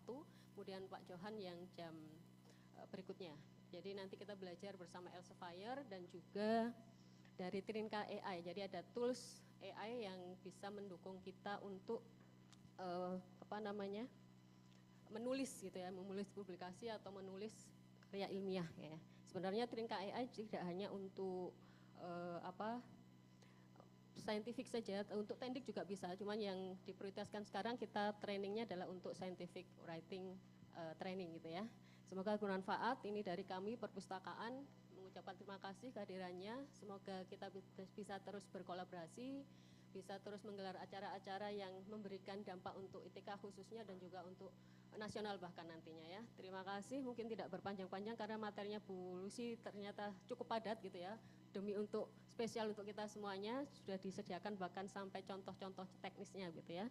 1, kemudian Pak Johan yang jam berikutnya. Jadi nanti kita belajar bersama Elsevier dan juga dari Trinka AI. Jadi ada tools AI yang bisa mendukung kita untuk menulis gitu ya, menulis publikasi atau menulis karya ilmiah ya. Sebenarnya Trinka AI tidak hanya untuk scientific saja, untuk teknik juga bisa. Cuman yang diprioritaskan sekarang kita trainingnya adalah untuk scientific writing training gitu ya. Semoga bermanfaat. Ini dari kami perpustakaan mengucapkan terima kasih kehadirannya. Semoga kita bisa terus berkolaborasi, bisa terus menggelar acara-acara yang memberikan dampak untuk ITK khususnya dan juga untuk nasional bahkan nantinya ya. Terima kasih, mungkin tidak berpanjang-panjang karena materinya Bu Lucy ternyata cukup padat gitu ya. Demi untuk spesial untuk kita semuanya sudah disediakan bahkan sampai contoh-contoh teknisnya gitu ya.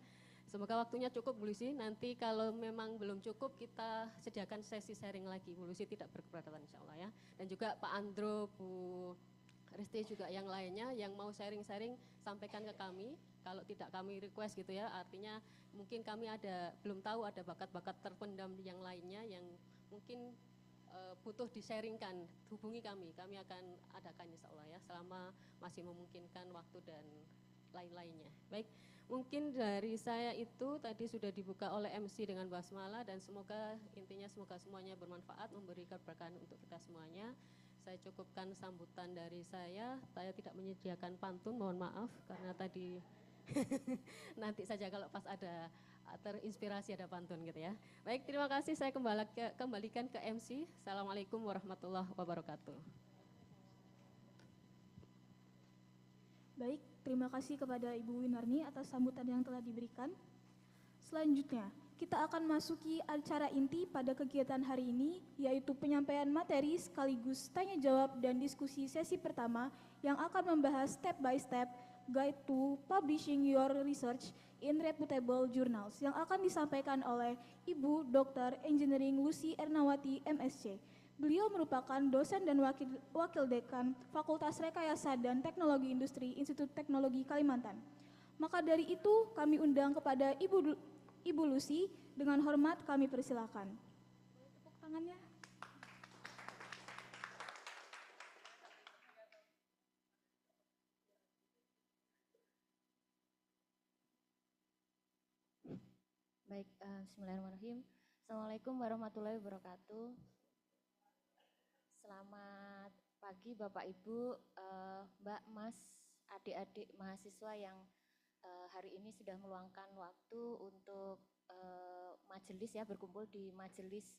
Semoga waktunya cukup Bu Lucy, nanti kalau memang belum cukup kita sediakan sesi sharing lagi. Bu Lucy tidak berkeberatan insya Allah ya. Dan juga Pak Andro, Bu Risti juga yang lainnya yang mau sharing-sharing sampaikan ke kami. Kalau tidak kami request gitu ya, artinya mungkin kami belum tahu ada bakat-bakat terpendam yang lainnya yang mungkin butuh di-sharingkan, hubungi kami akan adakan insya Allah ya, selama masih memungkinkan waktu dan lain-lainnya. Baik, mungkin dari saya itu tadi sudah dibuka oleh MC dengan basmalah dan semoga intinya semoga semuanya bermanfaat, memberi keberkahan untuk kita semuanya. Saya cukupkan sambutan dari saya tidak menyediakan pantun, mohon maaf karena tadi nanti saja kalau pas ada terinspirasi ada pantun gitu ya. Baik, terima kasih, saya kembalikan ke MC. Assalamualaikum warahmatullahi wabarakatuh. Baik, terima kasih kepada Ibu Winarni atas sambutan yang telah diberikan. Selanjutnya, kita akan masuki acara inti pada kegiatan hari ini, yaitu penyampaian materi sekaligus tanya jawab dan diskusi sesi pertama yang akan membahas step by step guide to publishing your research in reputable journals yang akan disampaikan oleh Ibu Dr. Engineering Lucy Ernawati MSc. Beliau merupakan dosen dan wakil dekan Fakultas Rekayasa dan Teknologi Industri Institut Teknologi Kalimantan. Maka dari itu kami undang kepada Ibu Lucy, dengan hormat kami persilakan. Tepuk tangannya. Baik, bismillahirrahmanirrahim. Assalamualaikum warahmatullahi wabarakatuh. Selamat pagi Bapak Ibu, Mbak, Mas, adik-adik mahasiswa yang hari ini sudah meluangkan waktu untuk majelis ya, berkumpul di majelis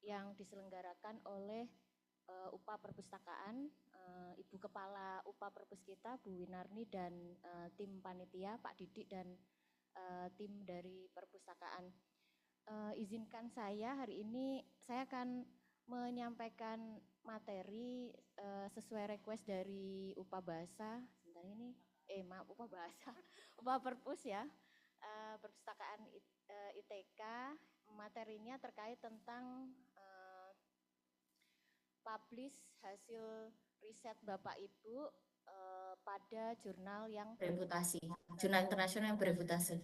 yang diselenggarakan oleh UPA Perpustakaan, Ibu Kepala UPA Perpus kita, Bu Winarni, dan tim panitia, Pak Didik dan tim dari perpustakaan. Izinkan saya hari ini saya akan menyampaikan materi sesuai request dari UPA Bahasa. Sebentar ini, UPA Bahasa, UPA Perpus ya, perpustakaan ITK. Materinya terkait tentang publish hasil riset Bapak Ibu pada jurnal yang bereputasi, jurnal internasional yang bereputasi.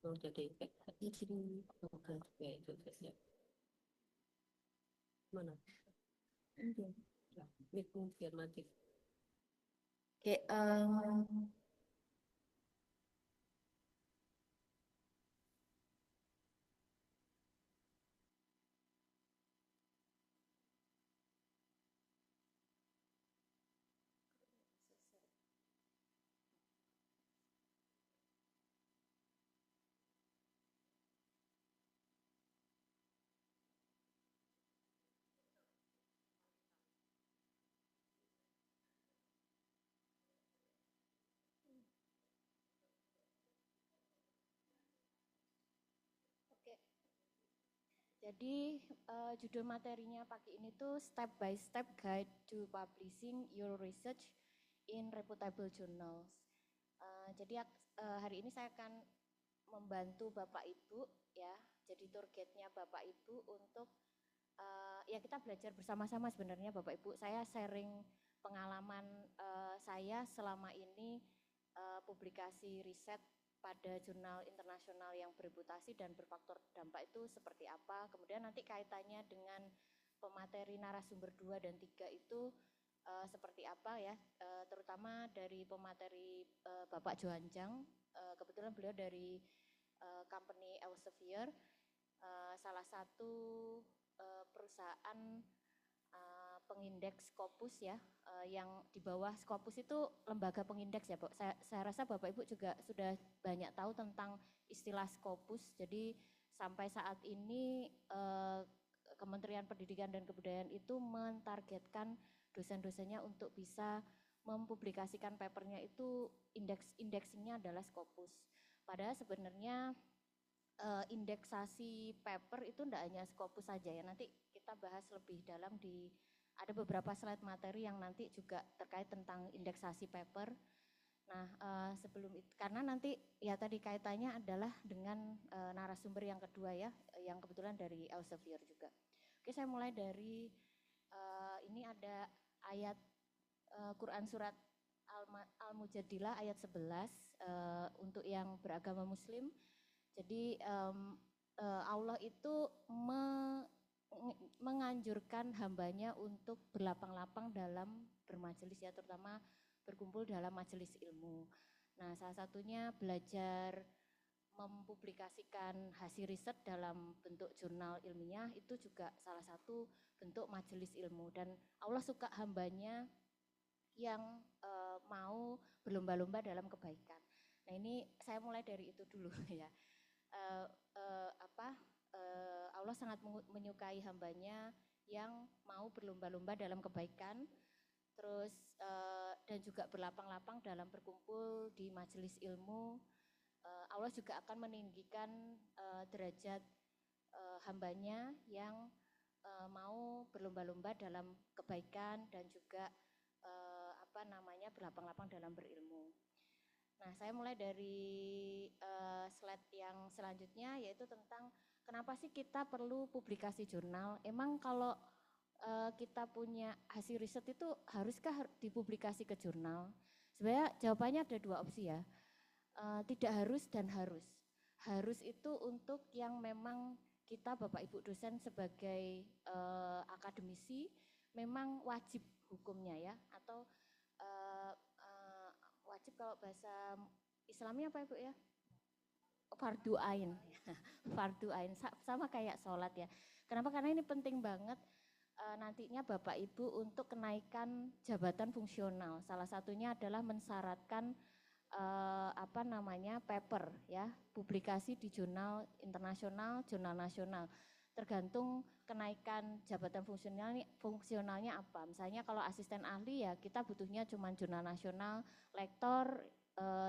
Jadi mana? Biar mati. Oke, jadi judul materinya pagi ini tuh Step by Step Guide to Publishing Your Research in Reputable Journals. Jadi hari ini saya akan membantu Bapak Ibu ya. Jadi targetnya Bapak Ibu untuk ya kita belajar bersama-sama sebenarnya Bapak Ibu. Saya sharing pengalaman saya selama ini publikasi riset pada jurnal internasional yang bereputasi dan berfaktor dampak itu seperti apa. Kemudian nanti kaitannya dengan pemateri narasumber 2 dan 3 itu seperti apa ya, terutama dari pemateri Bapak Johanjang, kebetulan beliau dari company Elsevier, salah satu perusahaan pengindeks Scopus ya, yang di bawah Scopus itu lembaga pengindeks ya, Pak. Saya rasa Bapak Ibu juga sudah banyak tahu tentang istilah Scopus. Jadi sampai saat ini Kementerian Pendidikan dan Kebudayaan itu mentargetkan dosen-dosennya untuk bisa mempublikasikan papernya itu indeksingnya adalah Scopus. Padahal sebenarnya indeksasi paper itu tidak hanya Scopus saja ya, nanti kita bahas lebih dalam ada beberapa slide materi yang nanti juga terkait tentang indeksasi paper. Nah sebelum itu, karena nanti ya tadi kaitannya adalah dengan narasumber yang kedua ya, yang kebetulan dari Elsevier juga. Oke, saya mulai dari ini ada ayat Quran surat Al-Mujadilah ayat 11 untuk yang beragama muslim. Jadi Allah itu menganjurkan hambanya untuk berlapang-lapang dalam bermajelis ya, terutama berkumpul dalam majelis ilmu. Nah, salah satunya belajar mempublikasikan hasil riset dalam bentuk jurnal ilmiah itu juga salah satu bentuk majelis ilmu, dan Allah suka hambanya yang mau berlomba-lomba dalam kebaikan. Nah, ini saya mulai dari itu dulu ya. Allah sangat menyukai hambanya yang mau berlomba-lomba dalam kebaikan, terus dan juga berlapang-lapang dalam berkumpul di majelis ilmu. Allah juga akan meninggikan derajat hambanya yang mau berlomba-lomba dalam kebaikan dan juga berlapang-lapang dalam berilmu. Nah, saya mulai dari slide yang selanjutnya, yaitu tentang kenapa sih kita perlu publikasi jurnal. Emang kalau kita punya hasil riset itu haruskah dipublikasi ke jurnal? Sebenarnya jawabannya ada dua opsi ya, tidak harus dan harus. Harus itu untuk yang memang kita Bapak Ibu dosen sebagai akademisi memang wajib hukumnya ya, atau wajib kalau bahasa Islamnya apa Ibu ya? Fardu ain. Fardu ain sama kayak sholat ya. Kenapa? Karena ini penting banget nantinya Bapak Ibu untuk kenaikan jabatan fungsional. Salah satunya adalah mensyaratkan paper ya, publikasi di jurnal internasional, jurnal nasional. Tergantung kenaikan jabatan fungsionalnya apa. Misalnya kalau asisten ahli ya kita butuhnya cuma jurnal nasional, lektor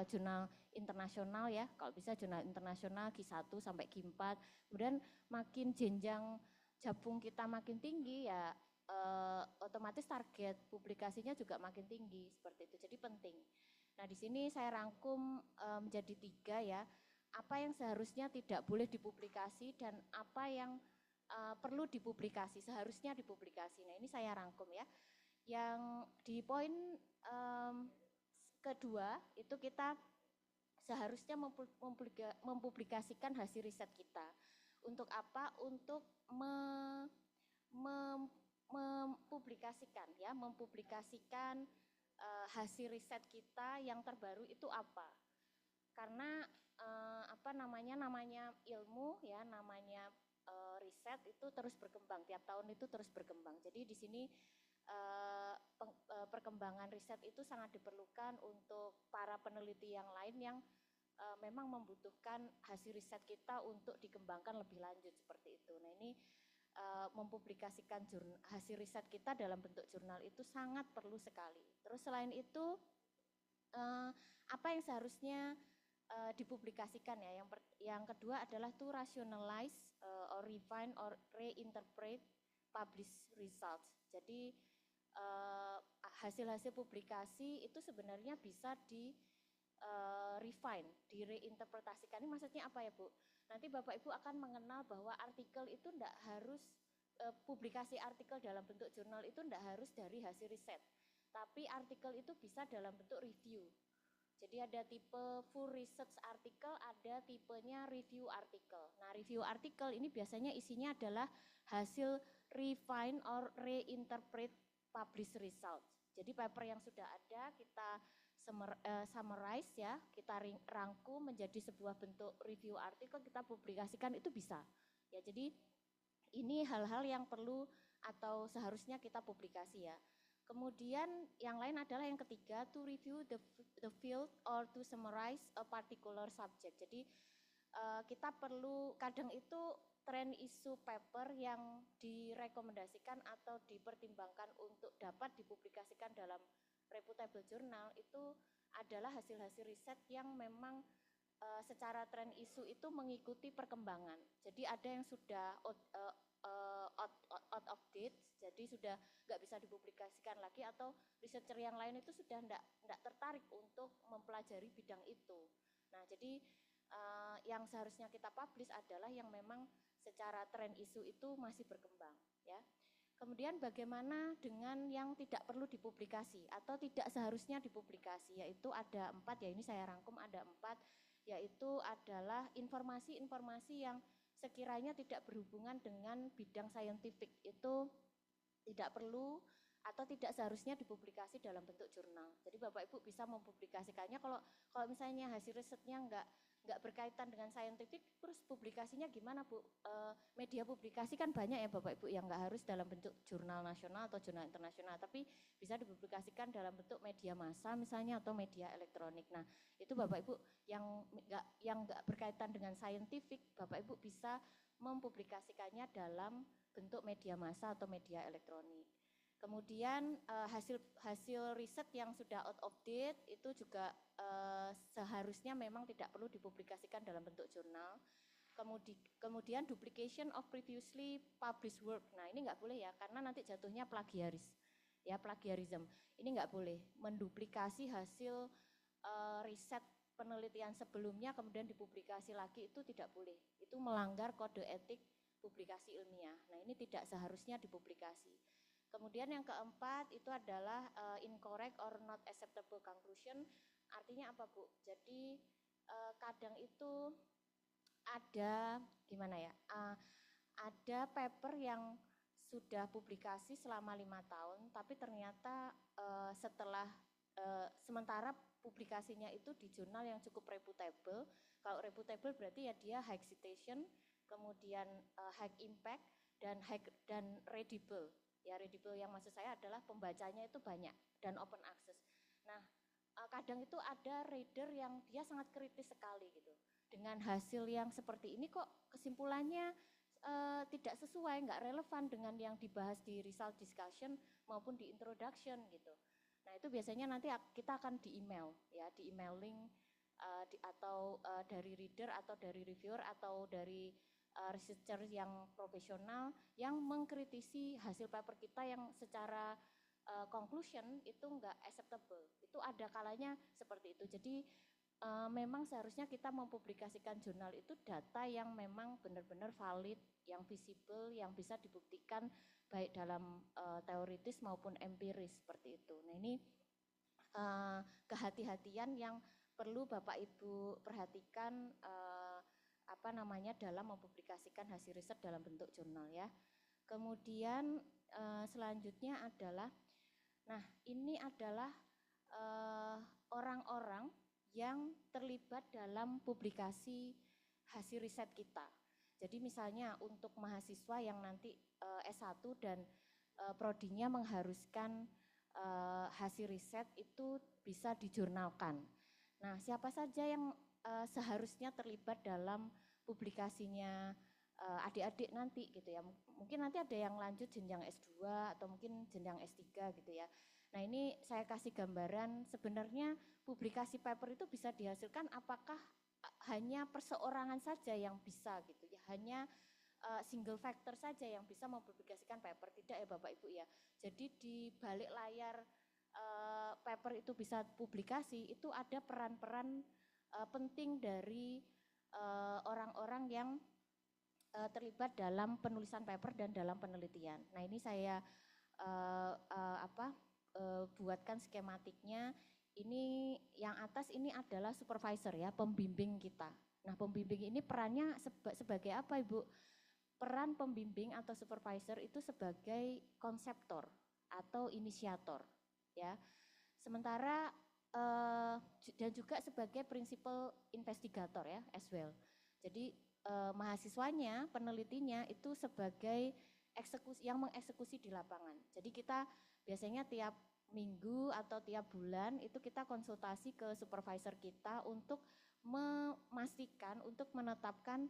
jurnal internasional ya, kalau bisa jurnal internasional Q1 sampai Q4. Kemudian makin jenjang jabung kita makin tinggi ya otomatis target publikasinya juga makin tinggi seperti itu. Jadi penting. Nah, di sini saya rangkum menjadi 3 ya. Apa yang seharusnya tidak boleh dipublikasi dan apa yang perlu dipublikasi, seharusnya dipublikasi. Nah, ini saya rangkum ya. Yang di poin kedua itu kita seharusnya mempublikasikan hasil riset kita. Untuk apa? Untuk mempublikasikan ya, mempublikasikan hasil riset kita yang terbaru itu apa? Karena namanya ilmu ya, namanya riset itu terus berkembang, tiap tahun itu terus berkembang. Jadi di sini perkembangan riset itu sangat diperlukan untuk para peneliti yang lain yang memang membutuhkan hasil riset kita untuk dikembangkan lebih lanjut seperti itu. Nah, ini mempublikasikan hasil riset kita dalam bentuk jurnal itu sangat perlu sekali. Terus selain itu apa yang seharusnya dipublikasikan ya? Yang kedua adalah to rationalize or refine or reinterpret published results. Jadi hasil-hasil publikasi itu sebenarnya bisa refine, direinterpretasikan. Ini maksudnya apa ya Bu? Nanti Bapak Ibu akan mengenal bahwa artikel itu tidak harus, publikasi artikel dalam bentuk jurnal itu tidak harus dari hasil riset. Tapi artikel itu bisa dalam bentuk review. Jadi ada tipe full research article, ada tipenya review article. Nah, review article ini biasanya isinya adalah hasil refine or reinterpret published results. Jadi paper yang sudah ada kita summarize ya, kita rangkum menjadi sebuah bentuk review article, kita publikasikan, itu bisa. Ya, jadi ini hal-hal yang perlu atau seharusnya kita publikasi ya. Kemudian yang lain adalah yang ketiga, to review the field or to summarize a particular subject. Jadi kita perlu, kadang itu tren isu paper yang direkomendasikan atau dipertimbangkan untuk dapat dipublikasikan dalam reputable journal itu adalah hasil-hasil riset yang memang secara tren isu itu mengikuti perkembangan. Jadi ada yang sudah out of date, jadi sudah nggak bisa dipublikasikan lagi, atau researcher yang lain itu sudah nggak tertarik untuk mempelajari bidang itu. Nah, jadi yang seharusnya kita publish adalah yang memang secara tren isu itu masih berkembang, ya. Kemudian bagaimana dengan yang tidak perlu dipublikasi atau tidak seharusnya dipublikasi, yaitu ada 4, ya ini saya rangkum ada 4, yaitu adalah informasi-informasi yang sekiranya tidak berhubungan dengan bidang saintifik, itu tidak perlu atau tidak seharusnya dipublikasi dalam bentuk jurnal. Jadi Bapak Ibu bisa mempublikasikannya kalau misalnya hasil risetnya nggak berkaitan dengan saintifik, terus publikasinya gimana Bu? Media publikasi kan banyak ya Bapak Ibu, yang nggak harus dalam bentuk jurnal nasional atau jurnal internasional, tapi bisa dipublikasikan dalam bentuk media massa misalnya atau media elektronik. Nah, itu Bapak Ibu yang nggak berkaitan dengan saintifik, Bapak Ibu bisa mempublikasikannya dalam bentuk media massa atau media elektronik. Kemudian hasil riset yang sudah out of date itu juga seharusnya memang tidak perlu dipublikasikan dalam bentuk jurnal. Kemudian duplication of previously published work. Nah, ini nggak boleh ya, karena nanti jatuhnya plagiarism. Ini nggak boleh menduplikasi hasil riset penelitian sebelumnya kemudian dipublikasi lagi, itu tidak boleh. Itu melanggar kode etik publikasi ilmiah. Nah, ini tidak seharusnya dipublikasi. Kemudian yang keempat itu adalah incorrect or not acceptable conclusion. Artinya apa Bu? Jadi kadang itu ada gimana ya? Ada paper yang sudah publikasi selama 5 tahun, tapi ternyata sementara publikasinya itu di jurnal yang cukup reputable. Kalau reputable berarti ya dia high citation, kemudian high impact dan readable. Ya, readable yang maksud saya adalah pembacanya itu banyak dan open access. Nah, kadang itu ada reader yang dia sangat kritis sekali gitu. Dengan hasil yang seperti ini kok kesimpulannya tidak sesuai, nggak relevan dengan yang dibahas di result discussion maupun di introduction gitu. Nah, itu biasanya nanti kita akan di email ya, di emailing atau dari reader atau dari reviewer atau dari researcher yang profesional yang mengkritisi hasil paper kita yang secara conclusion itu enggak acceptable. Itu ada kalanya seperti itu. Jadi memang seharusnya kita mempublikasikan jurnal itu data yang memang benar-benar valid, yang visible, yang bisa dibuktikan baik dalam teoritis maupun empiris seperti itu. Nah, ini kehati-hatian yang perlu Bapak Ibu perhatikan dalam mempublikasikan hasil riset dalam bentuk jurnal ya. Kemudian selanjutnya adalah, nah ini adalah orang-orang yang terlibat dalam publikasi hasil riset kita. Jadi misalnya untuk mahasiswa yang nanti S1 dan prodinya mengharuskan hasil riset itu bisa dijurnalkan. Nah, siapa saja yang seharusnya terlibat dalam publikasinya adik-adik nanti gitu ya. Mungkin nanti ada yang lanjut jenjang S2 atau mungkin jenjang S3 gitu ya. Nah, ini saya kasih gambaran sebenarnya publikasi paper itu bisa dihasilkan apakah hanya perseorangan saja yang bisa gitu ya. Hanya single factor saja yang bisa mempublikasikan paper, tidak ya Bapak Ibu ya. Jadi di balik layar paper itu bisa publikasi, itu ada peran-peran penting dari orang-orang yang terlibat dalam penulisan paper dan dalam penelitian. Nah, ini saya buatkan skematiknya. ini yang atas ini adalah supervisor ya, pembimbing kita. Nah, pembimbing ini perannya sebagai apa, Ibu? Peran pembimbing atau supervisor itu sebagai konseptor atau inisiator ya. Sementara dan juga sebagai principal investigator ya as well. Jadi mahasiswanya, penelitinya itu sebagai eksekusi yang mengeksekusi di lapangan. Jadi kita biasanya tiap minggu atau tiap bulan itu kita konsultasi ke supervisor kita untuk memastikan, untuk menetapkan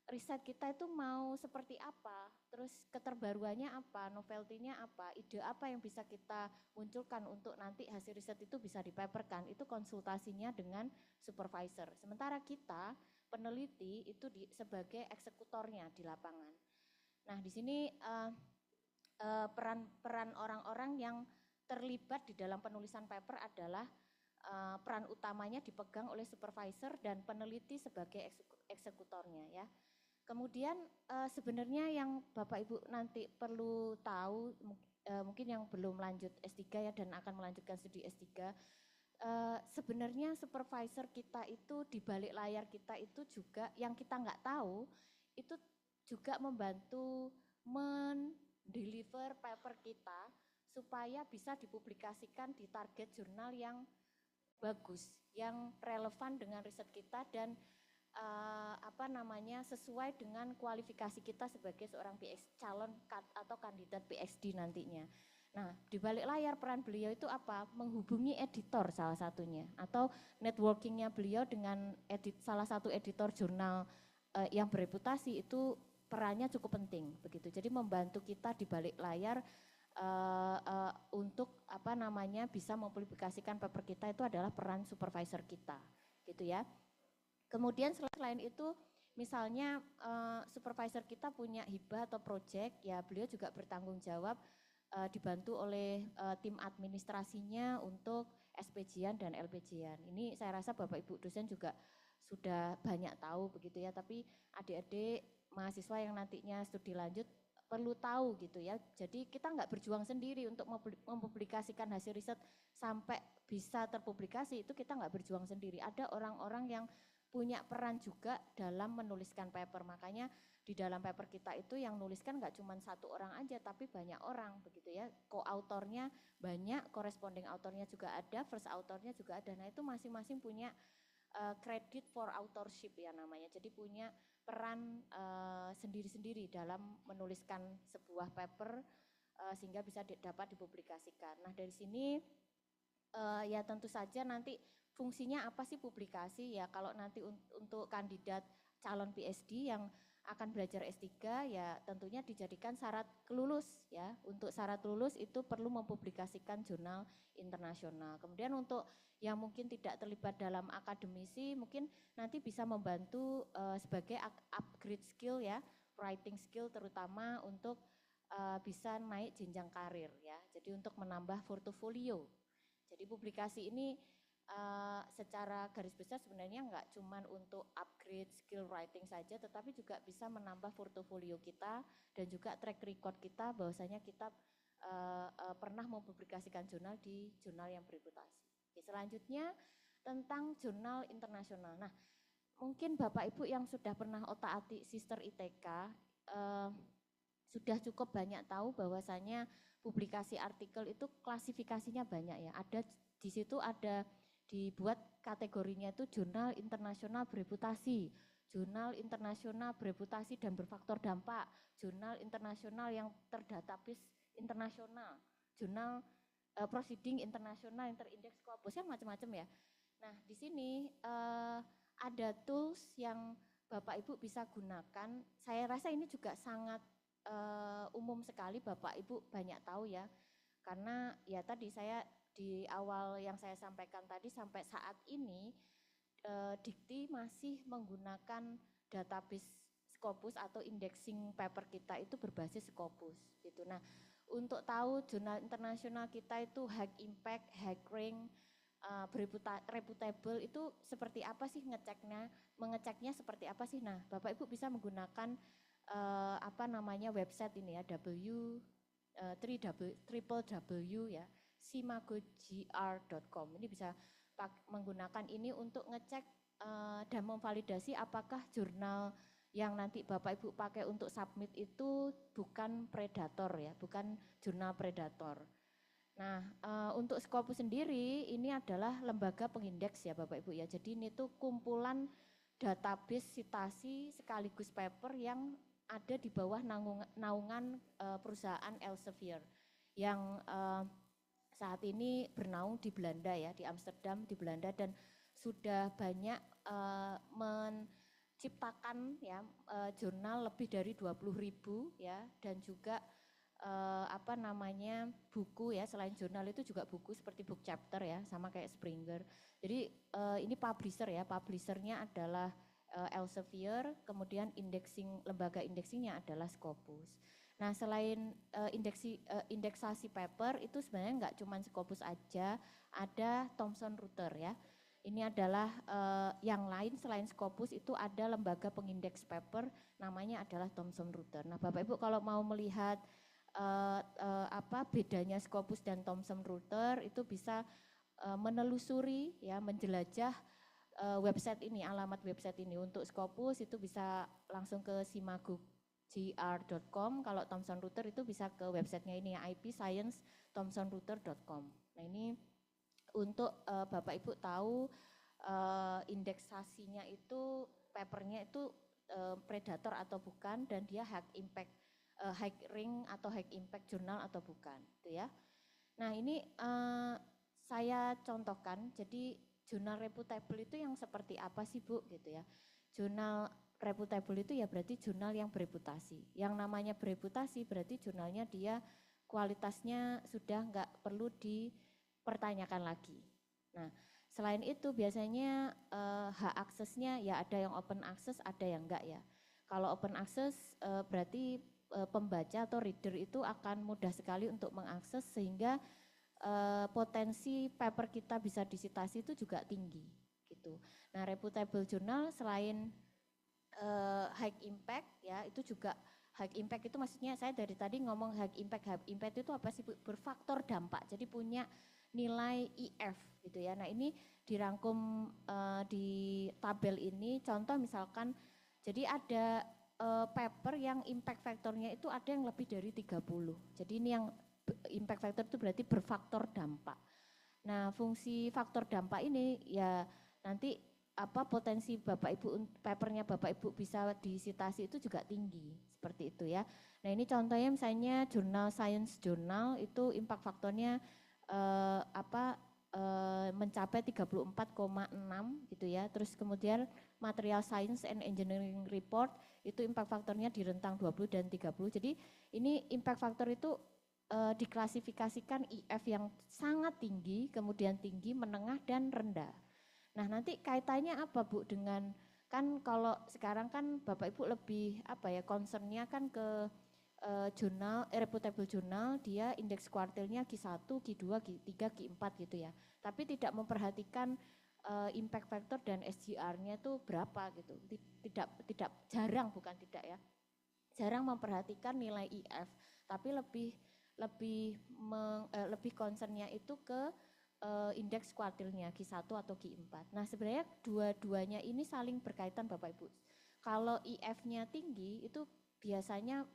riset kita itu mau seperti apa, terus keterbaruannya apa, novelty-nya apa, ide apa yang bisa kita munculkan untuk nanti hasil riset itu bisa dipaperkan, itu konsultasinya dengan supervisor. Sementara kita, peneliti itu sebagai eksekutornya di lapangan. Nah, di sini peran orang-orang yang terlibat di dalam penulisan paper adalah peran utamanya dipegang oleh supervisor dan peneliti sebagai eksekutornya ya. Kemudian sebenarnya yang Bapak Ibu nanti perlu tahu, mungkin yang belum lanjut S3 ya dan akan melanjutkan studi S3, sebenarnya supervisor kita itu di balik layar kita itu juga yang kita nggak tahu, itu juga membantu mendeliver paper kita supaya bisa dipublikasikan di target jurnal yang bagus, yang relevan dengan riset kita dan sesuai dengan kualifikasi kita sebagai seorang calon atau kandidat PhD nantinya. Nah, di balik layar peran beliau itu apa? Menghubungi editor salah satunya atau networkingnya beliau dengan salah satu editor jurnal yang bereputasi itu perannya cukup penting begitu. Jadi membantu kita di balik layar untuk bisa mempublikasikan paper kita itu adalah peran supervisor kita gitu ya. Kemudian selain itu misalnya supervisor kita punya hibah atau project ya beliau juga bertanggung jawab dibantu oleh tim administrasinya untuk SPJ-an dan LPJ-an. Ini saya rasa Bapak Ibu dosen juga sudah banyak tahu begitu ya, tapi adik-adik mahasiswa yang nantinya studi lanjut perlu tahu gitu ya. Jadi kita nggak berjuang sendiri untuk mempublikasikan hasil riset sampai bisa terpublikasi, itu kita nggak berjuang sendiri. Ada orang-orang yang punya peran juga dalam menuliskan paper. Makanya di dalam paper kita itu yang nuliskan nggak cuma satu orang aja, tapi banyak orang begitu ya. Co-autornya banyak, corresponding autornya juga ada, first autornya juga ada. Nah itu masing-masing punya credit for authorship ya namanya. Jadi punya peran sendiri-sendiri dalam menuliskan sebuah paper sehingga bisa dapat dipublikasikan. Nah dari sini ya tentu saja nanti fungsinya apa sih publikasi ya, kalau nanti untuk kandidat calon PhD yang akan belajar S3 ya tentunya dijadikan syarat lulus ya. Untuk syarat lulus itu perlu mempublikasikan jurnal internasional. Kemudian untuk yang mungkin tidak terlibat dalam akademisi mungkin nanti bisa membantu sebagai upgrade skill ya, writing skill terutama untuk bisa naik jenjang karir ya. Jadi untuk menambah portofolio. Jadi publikasi ini secara garis besar sebenarnya nggak cuma untuk upgrade skill writing saja, tetapi juga bisa menambah portofolio kita dan juga track record kita bahwasanya kita pernah mempublikasikan jurnal di jurnal yang bereputasi. Oke, selanjutnya tentang jurnal internasional. Nah, mungkin Bapak Ibu yang sudah pernah otak-atik Sister ITK sudah cukup banyak tahu bahwasanya publikasi artikel itu klasifikasinya banyak ya. Ada di situ ada dibuat kategorinya itu jurnal internasional bereputasi, jurnal internasional bereputasi dan berfaktor dampak, jurnal internasional yang terdatabase internasional, jurnal proceeding internasional yang terindeks Scopus, yang macam-macam ya. Nah di sini ada tools yang Bapak Ibu bisa gunakan. Saya rasa ini juga sangat umum sekali, Bapak Ibu banyak tahu ya. Karena ya tadi saya di awal yang saya sampaikan tadi sampai saat ini Dikti masih menggunakan database Scopus atau indexing paper kita itu berbasis Scopus gitu. Nah, untuk tahu jurnal internasional kita itu high impact, high rank, reputable itu seperti apa sih mengeceknya seperti apa sih? Nah, Bapak Ibu bisa menggunakan website ini ya, www ya, simagogr.com. Ini bisa menggunakan ini untuk ngecek dan memvalidasi apakah jurnal yang nanti Bapak Ibu pakai untuk submit itu bukan predator ya, bukan jurnal predator. Nah, untuk Scopus sendiri ini adalah lembaga pengindeks ya Bapak Ibu ya. Jadi ini tuh kumpulan database citasi sekaligus paper yang ada di bawah naungan perusahaan Elsevier yang saat ini bernaung di Belanda ya, di Amsterdam di Belanda, dan sudah banyak menciptakan ya jurnal lebih dari 20.000 ya, dan juga buku ya, selain jurnal itu juga buku seperti book chapter ya, sama kayak Springer. Jadi ini publisher ya, publishernya adalah Elsevier, kemudian lembaga indeksingnya adalah Scopus. Nah, selain indeksasi paper itu sebenarnya enggak cuma Scopus aja, ada Thomson Reuters ya. Ini adalah yang lain selain Scopus itu ada lembaga pengindeks paper, namanya adalah Thomson Reuters. Nah, Bapak Ibu kalau mau melihat bedanya Scopus dan Thomson Reuters itu bisa menelusuri ya, menjelajah website ini, alamat website ini. Untuk Scopus itu bisa langsung ke simagogr.com, kalau Thomson Reuters itu bisa ke websitenya ini ya, ipscience-thomsonreuters.com. Nah, ini untuk Bapak Ibu tahu indeksasinya itu, papernya itu predator atau bukan, dan dia high ring atau high impact jurnal atau bukan, gitu ya. Nah, ini saya contohkan. Jadi jurnal reputable itu yang seperti apa sih Bu, gitu ya. Jurnal reputable itu ya berarti jurnal yang bereputasi. Yang namanya bereputasi berarti jurnalnya dia kualitasnya sudah nggak perlu dipertanyakan lagi. Nah, selain itu biasanya hak aksesnya ya ada yang open access, ada yang enggak ya. Kalau open access berarti pembaca atau reader itu akan mudah sekali untuk mengakses, sehingga potensi paper kita bisa disitasi itu juga tinggi gitu. Nah, reputable journal selain high impact ya, itu juga high impact itu maksudnya saya dari tadi ngomong high impact itu apa sih? Berfaktor dampak, jadi punya nilai IF gitu ya. Nah, ini dirangkum di tabel ini, contoh misalkan jadi ada paper yang impact faktornya itu ada yang lebih dari 30. Jadi ini yang impact factor itu berarti berfaktor dampak. Nah, fungsi faktor dampak ini ya nanti potensi Bapak Ibu, papernya Bapak Ibu bisa disitasi itu juga tinggi, seperti itu ya. Nah, ini contohnya misalnya jurnal Science Journal itu impact faktornya mencapai 34,6 gitu ya. Terus kemudian Material Science and Engineering Report itu impact faktornya di rentang 20 dan 30. Jadi ini impact faktor itu diklasifikasikan IF yang sangat tinggi, kemudian tinggi, menengah, dan rendah. Nah, nanti kaitannya apa Bu dengan, kan kalau sekarang kan Bapak Ibu lebih concernnya kan ke jurnal, reputable jurnal, dia indeks kuartilnya Q1, Q2, Q3, Q4 gitu ya. Tapi tidak memperhatikan impact factor dan SGR-nya itu berapa gitu. Jarang, bukan tidak ya. Jarang memperhatikan nilai IF, tapi lebih concernnya itu ke indeks kuartilnya Q1 atau Q4. Nah, sebenarnya dua-duanya ini saling berkaitan Bapak Ibu. Kalau IF-nya tinggi itu biasanya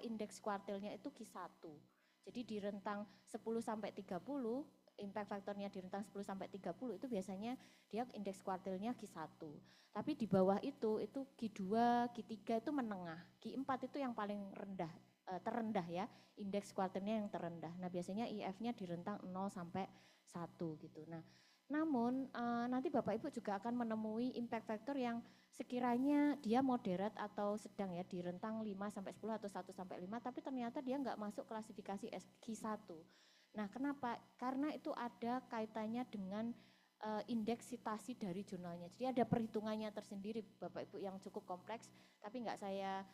indeks kuartilnya itu Q1. Jadi di rentang 10 sampai 30, impact faktornya di rentang 10 sampai 30 itu biasanya dia indeks kuartilnya Q1. Tapi di bawah itu Q2, Q3 itu menengah. Q4 itu yang paling rendah, terendah ya, indeks kuartilnya yang terendah. Nah, biasanya IF-nya di rentang 0 sampai 1 gitu. Nah, namun nanti Bapak Ibu juga akan menemui impact factor yang sekiranya dia moderat atau sedang ya, di rentang 5 sampai 10 atau 1 sampai 5, tapi ternyata dia enggak masuk klasifikasi Q1. Nah, kenapa? Karena itu ada kaitannya dengan indeks citasi dari jurnalnya. Jadi ada perhitungannya tersendiri Bapak Ibu yang cukup kompleks, tapi enggak saya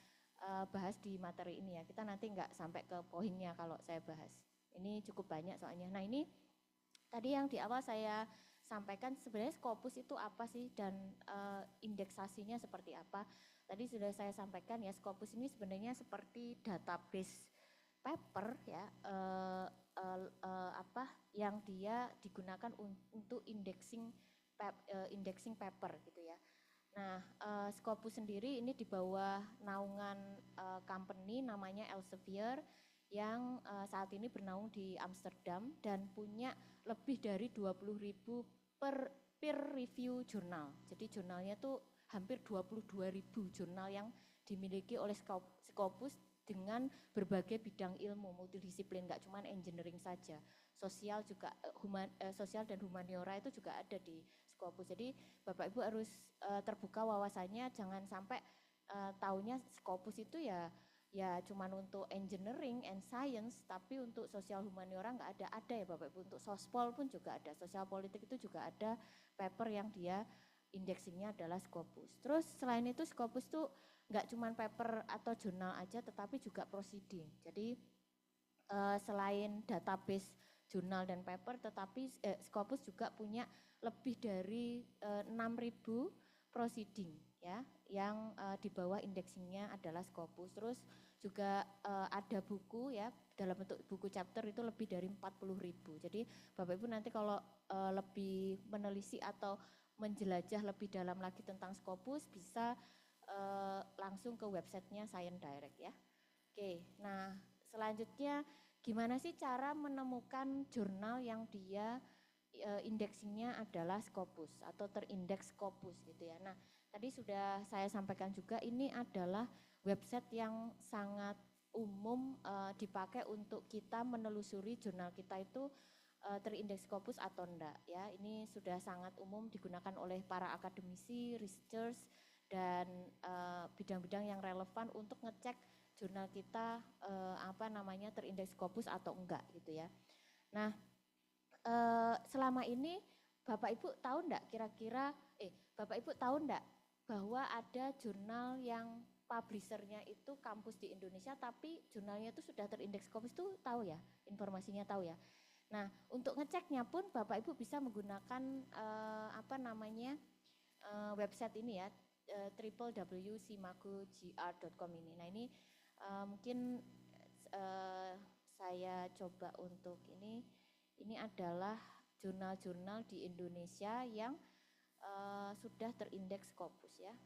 bahas di materi ini ya. Kita nanti enggak sampai ke poinnya kalau saya bahas. Ini cukup banyak soalnya. Nah, ini tadi yang di awal saya sampaikan sebenarnya Scopus itu apa sih dan indeksasinya seperti apa. Tadi sudah saya sampaikan ya, Scopus ini sebenarnya seperti database paper ya, yang dia digunakan untuk indexing paper gitu ya. Nah, Scopus sendiri ini di bawah naungan company namanya Elsevier yang saat ini bernaung di Amsterdam dan punya lebih dari 20.000 peer review jurnal. Jadi jurnalnya tuh hampir 22.000 jurnal yang dimiliki oleh Scopus dengan berbagai bidang ilmu multidisiplin, nggak cuma engineering saja, sosial juga, sosial dan humaniora itu juga ada di Scopus. Jadi Bapak Ibu harus terbuka wawasannya, jangan sampai taunya Scopus itu ya cuman untuk engineering and science, tapi untuk sosial humaniora nggak ada ya Bapak Ibu. Untuk sospol pun juga ada, sosial politik itu juga ada paper yang dia indexingnya adalah Scopus. Terus selain itu Scopus tuh nggak cuma paper atau jurnal aja, tetapi juga proceeding. Jadi selain database jurnal dan paper, tetapi Scopus juga punya lebih dari 6.000 proceeding ya, yang di bawah indexingnya adalah Scopus. Terus juga ada buku ya, dalam bentuk buku chapter itu lebih dari 40.000. Jadi Bapak Ibu nanti kalau lebih menelisik atau menjelajah lebih dalam lagi tentang Scopus, bisa langsung ke websitenya Science Direct ya. Oke, nah selanjutnya gimana sih cara menemukan jurnal yang dia indexingnya adalah Scopus atau terindeks Scopus gitu ya. Nah tadi sudah saya sampaikan juga, ini adalah website yang sangat umum dipakai untuk kita menelusuri jurnal kita itu terindeks Scopus atau enggak ya. Ini sudah sangat umum digunakan oleh para akademisi, researchers, dan bidang-bidang yang relevan untuk ngecek jurnal kita terindeks Scopus atau enggak gitu ya. Nah selama ini Bapak Ibu tahu enggak Bapak Ibu tahu enggak bahwa ada jurnal yang publishernya itu kampus di Indonesia tapi jurnalnya itu sudah terindeks Scopus, itu tahu ya, informasinya tahu ya. Nah untuk ngeceknya pun Bapak Ibu bisa menggunakan website ini ya, www.simagogr.com ini. Nah ini mungkin saya coba untuk ini adalah jurnal-jurnal di Indonesia yang sudah terindeks Scopus ya.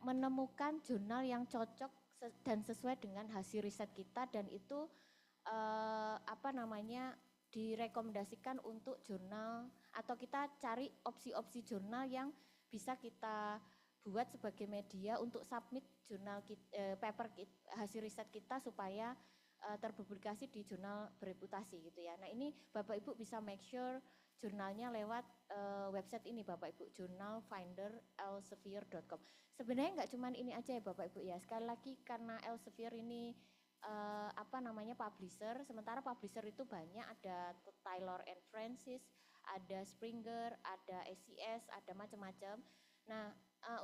Menemukan jurnal yang cocok dan sesuai dengan hasil riset kita, dan itu direkomendasikan untuk jurnal, atau kita cari opsi-opsi jurnal yang bisa kita buat sebagai media untuk submit jurnal paper hasil riset kita supaya terpublikasi di jurnal bereputasi gitu ya. Nah ini Bapak Ibu bisa make sure jurnalnya lewat website ini Bapak Ibu, journalfinder.elsevier.com. Sebenarnya nggak cuma ini aja ya Bapak Ibu ya, sekali lagi karena Elsevier ini publisher, sementara publisher itu banyak, ada Taylor and Francis, ada Springer, ada SCS, ada macam-macam. Nah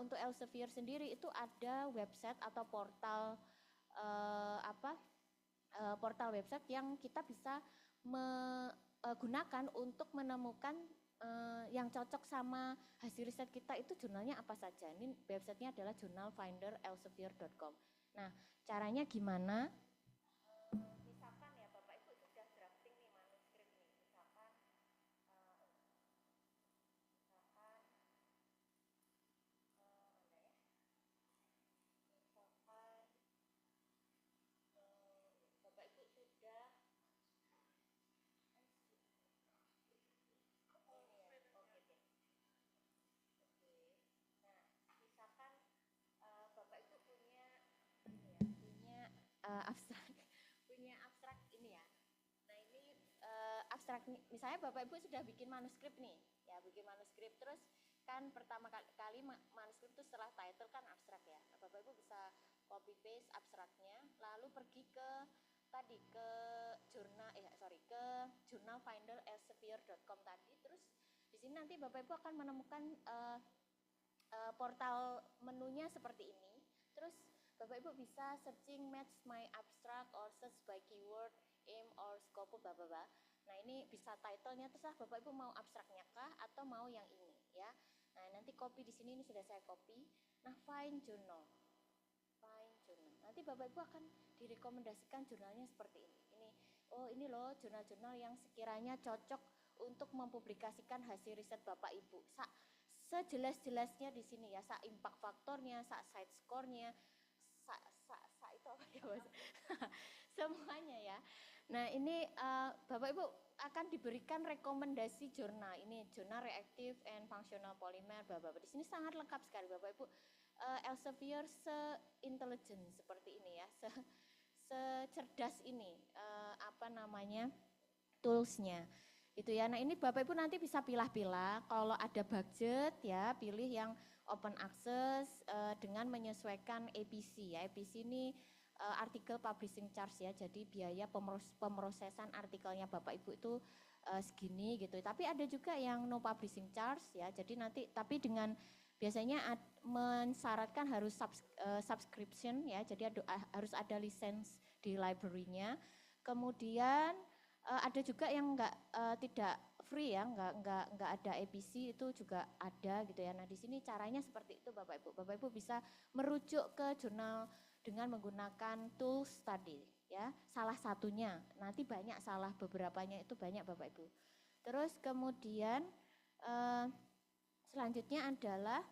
untuk Elsevier sendiri itu ada website atau portal portal website yang kita bisa gunakan untuk menemukan yang cocok sama hasil riset kita itu jurnalnya apa saja. Ini websitenya adalah journalfinderelsevier.com. Nah, caranya gimana? Misalkan ya Bapak Ibu sudah drafting nih manuskrip nih, misalkan Bapak Ibu sudah misalkan Bapak Ibu punya abstrak punya abstrak ini ya. Nah, ini abstrak misalnya Bapak Ibu sudah bikin manuskrip nih, ya bikin manuskrip terus kan pertama kali manuskrip itu setelah title kan abstrak ya. Nah, Bapak Ibu bisa copy paste abstraknya lalu pergi ke tadi ke ke journalfinderelsevier.com tadi, terus di sini nanti Bapak Ibu akan menemukan portal menunya seperti ini. Terus Bapak Ibu bisa searching match my abstract or search by keyword, aim or scope bla bla bla. Nah, ini bisa title-nya terserah Bapak Ibu mau abstraknya kah atau mau yang ini ya. Nah, nanti copy di sini ini sudah saya copy. Nah, find journal. Nanti Bapak Ibu akan direkomendasikan jurnalnya seperti ini. Ini loh jurnal-jurnal yang sekiranya cocok untuk mempublikasikan hasil riset Bapak Ibu. Sejelas-jelasnya di sini ya, impact faktornya, side score-nya, itu apa ya Mas? Semuanya ya. Nah, ini Bapak Ibu akan diberikan rekomendasi jurnal. Ini jurnal reactive and functional polymer bla bla. Di sini sangat lengkap sekali Bapak Ibu. Elsevier se-intelligent seperti ini ya, secerdas ini toolsnya itu ya. Nah, ini Bapak Ibu nanti bisa pilah-pilah kalau ada budget ya, pilih yang open access dengan menyesuaikan APC ya. APC ini artikel publishing charge ya, jadi biaya pemrosesan artikelnya Bapak Ibu itu segini gitu. Tapi ada juga yang no publishing charge ya, jadi nanti tapi dengan biasanya mensyaratkan harus subscription ya, jadi harus ada lisensi di library-nya. Kemudian ada juga yang tidak free ya, enggak ada APC, itu juga ada gitu ya. Nah, di sini caranya seperti itu Bapak Ibu. Bapak Ibu bisa merujuk ke jurnal dengan menggunakan tools tadi ya. Salah satunya, nanti banyak beberapanya itu banyak Bapak Ibu. Terus kemudian selanjutnya adalah,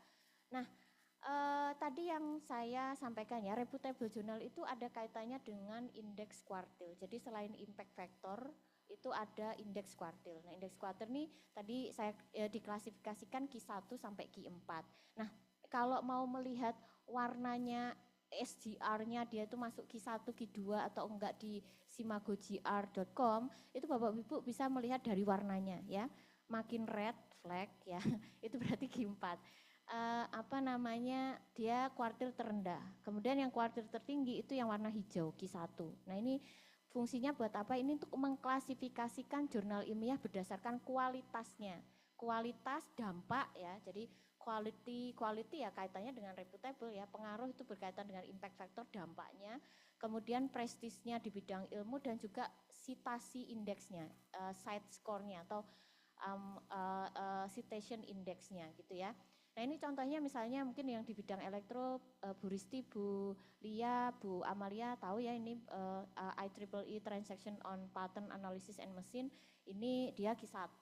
tadi yang saya sampaikan ya, reputable journal itu ada kaitannya dengan indeks kuartil. Jadi selain impact factor, itu ada indeks kuartil. Nah, indeks kuartil ini tadi saya diklasifikasikan Q1 sampai Q4. Nah, kalau mau melihat warnanya SGR-nya dia itu masuk Q1, Q2 atau enggak di simagogr.com, itu Bapak Ibu bisa melihat dari warnanya ya. Makin red flag ya, itu berarti Q4. Dia kuartil terendah. Kemudian yang kuartil tertinggi itu yang warna hijau, Q1. Nah, ini fungsinya buat apa? Ini untuk mengklasifikasikan jurnal ilmiah berdasarkan kualitasnya. Kualitas, dampak ya. Jadi quality ya kaitannya dengan reputable ya. Pengaruh itu berkaitan dengan impact factor, dampaknya. Kemudian prestisnya di bidang ilmu dan juga citasi indeksnya, site score-nya atau citation indeksnya gitu ya. Nah, ini contohnya misalnya mungkin yang di bidang elektro, Bu Risti, Bu Lia, Bu Amalia tahu ya, ini IEEE Transaction on Pattern Analysis and Machine, ini dia Q1,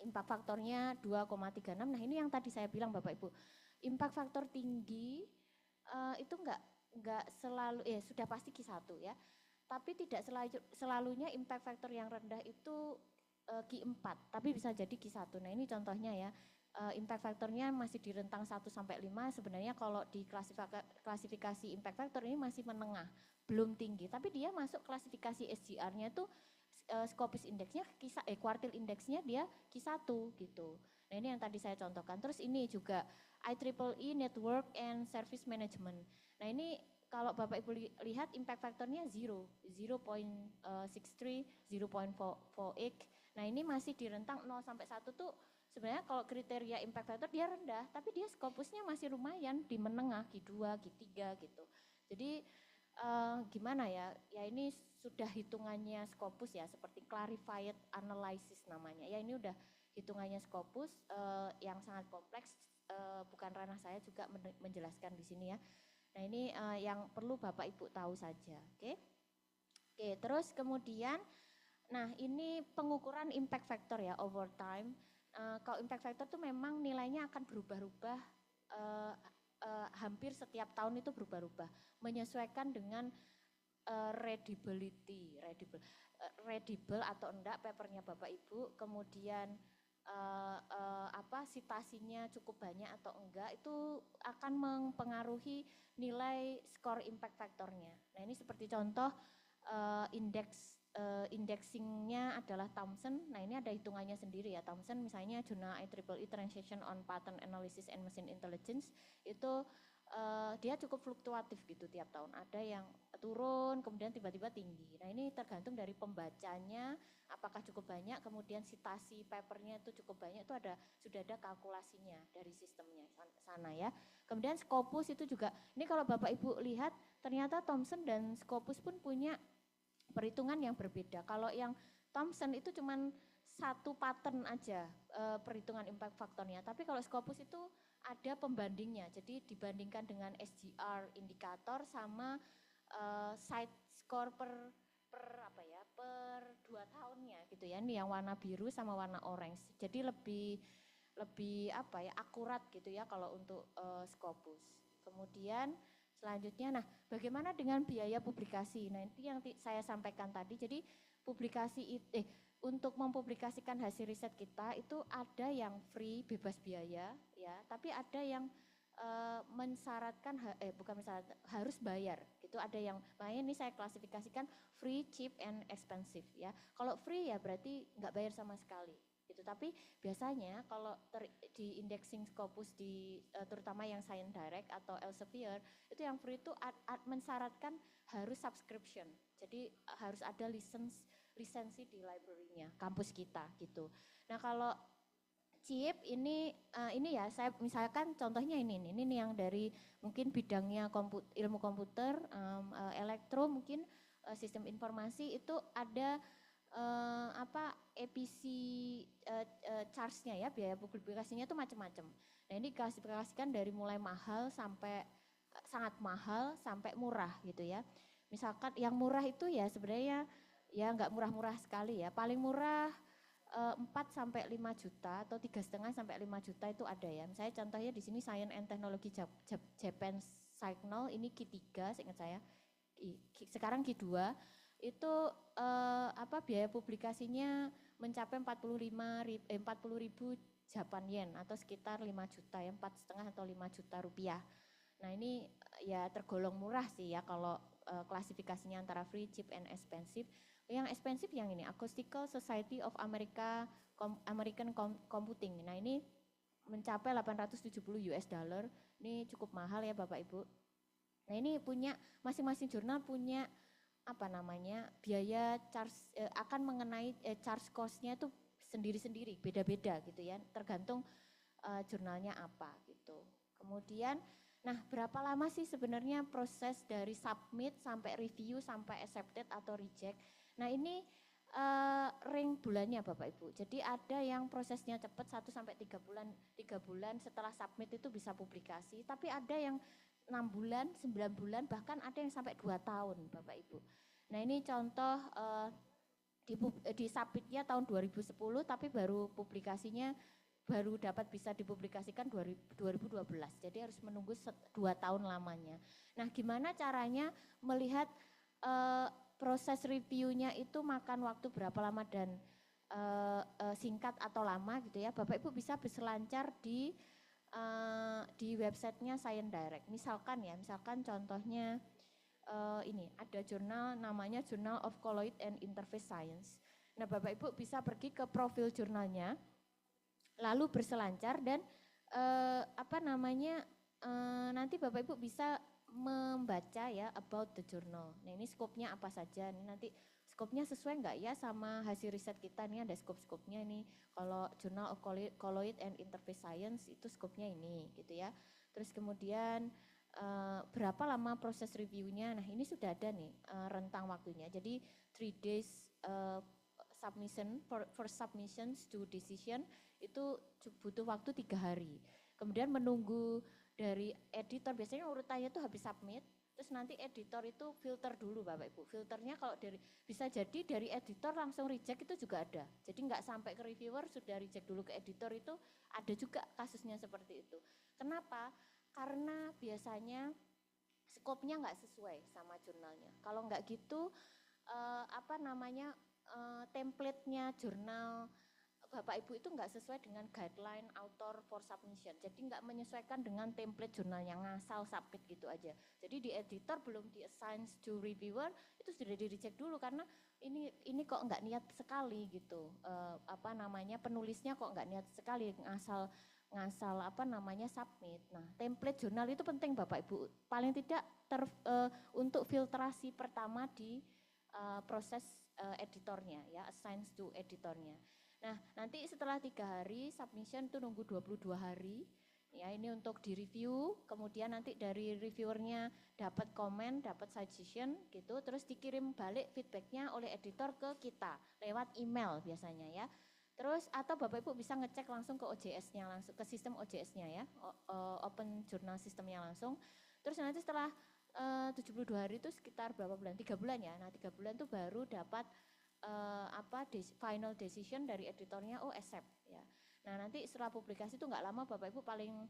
impact faktornya 2,36. Nah, ini yang tadi saya bilang Bapak Ibu, impact faktor tinggi itu enggak selalu, sudah pasti Q1 ya, tapi tidak selalunya impact faktor yang rendah itu Q4, tapi bisa jadi Q1. Nah, ini contohnya ya, impact factornya masih di rentang 1 sampai 5, sebenarnya kalau di klasifikasi impact factor ini masih menengah, belum tinggi, tapi dia masuk klasifikasi SGR-nya itu Scopus indeksnya, kuartil indeksnya dia Q1 gitu. Nah, ini yang tadi saya contohkan. Terus ini juga IEEE Network and Service Management. Nah, ini kalau Bapak Ibu lihat impact factornya 0.63, 0.48. Nah, ini masih di rentang 0 sampai 1 tuh sebenarnya kalau kriteria impact factor dia rendah, tapi dia Scopusnya masih lumayan di menengah, Q2, Q3 gitu. Jadi gimana ya, ya ini sudah hitungannya Scopus ya, seperti clarified analysis namanya. Ya ini udah hitungannya Scopus yang sangat kompleks, bukan ranah saya juga menjelaskan di sini ya. Nah ini yang perlu Bapak Ibu tahu saja, oke? Oke, terus kemudian, nah ini pengukuran impact factor ya over time. Kalau impact factor itu memang nilainya akan berubah-ubah, hampir setiap tahun itu berubah-ubah, menyesuaikan dengan readable atau enggak papernya Bapak Ibu, kemudian citasinya cukup banyak atau enggak, itu akan mempengaruhi nilai skor impact factornya. Nah ini seperti contoh indexingnya adalah Thomson. Nah ini ada hitungannya sendiri ya. Thomson misalnya Journal IEEE Translation on Pattern Analysis and Machine Intelligence itu dia cukup fluktuatif gitu tiap tahun. Ada yang turun, kemudian tiba-tiba tinggi. Nah ini tergantung dari pembacanya, apakah cukup banyak, kemudian citasi papernya itu cukup banyak, itu sudah ada kalkulasinya dari sistemnya sana ya. Kemudian Scopus itu juga, ini kalau Bapak Ibu lihat, ternyata Thomson dan Scopus pun punya perhitungan yang berbeda. Kalau yang Thomson itu cuman satu pattern aja perhitungan impact faktornya, tapi kalau Scopus itu ada pembandingnya. Jadi dibandingkan dengan SGR indikator sama side score per 2 tahunnya gitu ya. Ini yang warna biru sama warna orange. Jadi lebih akurat gitu ya kalau untuk Scopus. Kemudian selanjutnya, nah bagaimana dengan biaya publikasi? Nah itu yang saya sampaikan tadi. Jadi untuk mempublikasikan hasil riset kita itu ada yang free, bebas biaya ya, tapi ada yang mensyaratkan harus bayar gitu. Ada yang lain, ini saya klasifikasikan free, cheap, and expensive ya. Kalau free ya berarti nggak bayar sama sekali gitu. Tapi biasanya kalau di indexing Scopus terutama yang Science Direct atau Elsevier itu yang free itu mensyaratkan harus subscription. Jadi harus ada lisensi di library-nya kampus kita gitu. Nah kalau chip ini ya, saya misalkan contohnya ini yang dari mungkin bidangnya ilmu komputer, elektro mungkin sistem informasi, itu ada EPC charge-nya ya, biaya publikasinya itu macam-macam. Nah ini klasifikasikan dari mulai mahal sampai sangat mahal sampai murah gitu ya. Misalkan yang murah itu ya sebenarnya ya nggak murah-murah sekali ya, paling murah 4 sampai 5 juta atau 3,5 sampai 5 juta itu ada ya. Misalnya contohnya di sini Science and Technology Japan Signal, ini Q3 seingat saya. Sekarang Q2 itu biaya publikasinya mencapai 40.000 Japan yen atau sekitar 5 juta ya, 4,5 atau 5 juta rupiah. Nah ini ya tergolong murah sih ya kalau klasifikasinya antara free, cheap, and expensive. Yang expensive yang ini, Acoustical Society of American Computing. Nah ini mencapai 870 US dollar, ini cukup mahal ya Bapak Ibu. Nah ini punya, masing-masing jurnal punya biaya charge, akan mengenai charge cost-nya itu sendiri-sendiri, beda-beda gitu ya, tergantung jurnalnya apa gitu. Kemudian, nah berapa lama sih sebenarnya proses dari submit sampai review sampai accepted atau reject? Nah ini ring bulannya Bapak Ibu. Jadi ada yang prosesnya cepat 1 sampai 3 bulan, 3 bulan setelah submit itu bisa publikasi, tapi ada yang 6 bulan, 9 bulan, bahkan ada yang sampai 2 tahun Bapak Ibu. Nah ini contoh di submitnya tahun 2010 tapi baru publikasinya baru dapat bisa dipublikasikan 2012. Jadi harus menunggu 2 tahun lamanya. Nah gimana caranya melihat proses reviewnya itu makan waktu berapa lama dan singkat atau lama gitu ya. Bapak Ibu bisa berselancar di websitenya Science Direct. Misalkan contohnya ini ada jurnal namanya Journal of Colloid and Interface Science. Nah Bapak Ibu bisa pergi ke profil jurnalnya, lalu berselancar dan nanti Bapak Ibu bisa membaca ya about the journal. Nah ini skopnya apa saja, ini nanti skopnya sesuai enggak ya sama hasil riset kita. Ini ada skop-skopnya nih, kalau Journal of Colloid and Interface Science itu skopnya ini gitu ya. Terus kemudian berapa lama proses reviewnya. Nah ini sudah ada nih rentang waktunya. Jadi 3 days submission for submissions to decision itu butuh waktu 3 hari. Kemudian menunggu dari editor, biasanya urutannya itu habis submit, terus nanti editor itu filter dulu Bapak Ibu. Filternya kalau bisa jadi dari editor langsung reject itu juga ada. Jadi nggak sampai ke reviewer sudah reject dulu ke editor, itu ada juga kasusnya seperti itu. Kenapa? Karena biasanya skopnya nggak sesuai sama jurnalnya. Kalau nggak gitu, template-nya jurnal Bapak Ibu itu nggak sesuai dengan guideline author for submission. Jadi nggak menyesuaikan dengan template jurnalnya, ngasal submit gitu aja. Jadi di editor belum di-assign to reviewer, itu sudah di-reject dulu karena ini kok nggak niat sekali gitu. Penulisnya kok nggak niat sekali, ngasal submit. Nah, template jurnal itu penting Bapak Ibu. Paling tidak untuk filtrasi pertama di proses editornya ya, assign to editornya. Nah, nanti setelah 3 hari submission itu nunggu 22 hari. Ya, ini untuk di-review, kemudian nanti dari reviewernya dapat komen, dapat suggestion gitu, terus dikirim balik feedbacknya oleh editor ke kita lewat email biasanya ya. Terus atau Bapak Ibu bisa ngecek langsung ke OJS-nya, langsung ke sistem OJS-nya ya, Open Journal System-nya langsung. Terus nanti setelah 72 hari itu sekitar berapa bulan? 3 bulan ya. Nah, 3 bulan itu baru dapat final decision dari editornya, accept ya. Nah, nanti setelah publikasi itu nggak lama Bapak Ibu, paling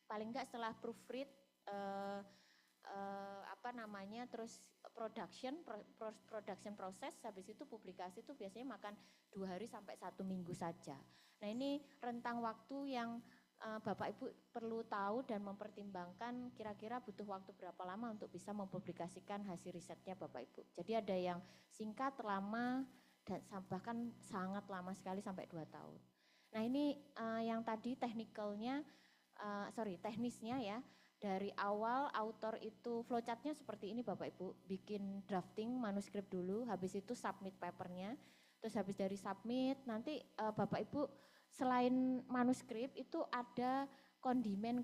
nggak setelah proofread terus production proses, habis itu publikasi itu biasanya makan 2 hari sampai 1 minggu saja. Nah, ini rentang waktu yang Bapak Ibu perlu tahu dan mempertimbangkan kira-kira butuh waktu berapa lama untuk bisa mempublikasikan hasil risetnya Bapak Ibu. Jadi ada yang singkat, lama, dan bahkan sangat lama sekali sampai 2 tahun. Nah ini yang tadi teknisnya ya. Dari awal author itu flowchartnya seperti ini Bapak Ibu, bikin drafting manuskrip dulu, habis itu submit papernya, terus habis dari submit nanti Bapak Ibu selain manuskrip itu ada kondimen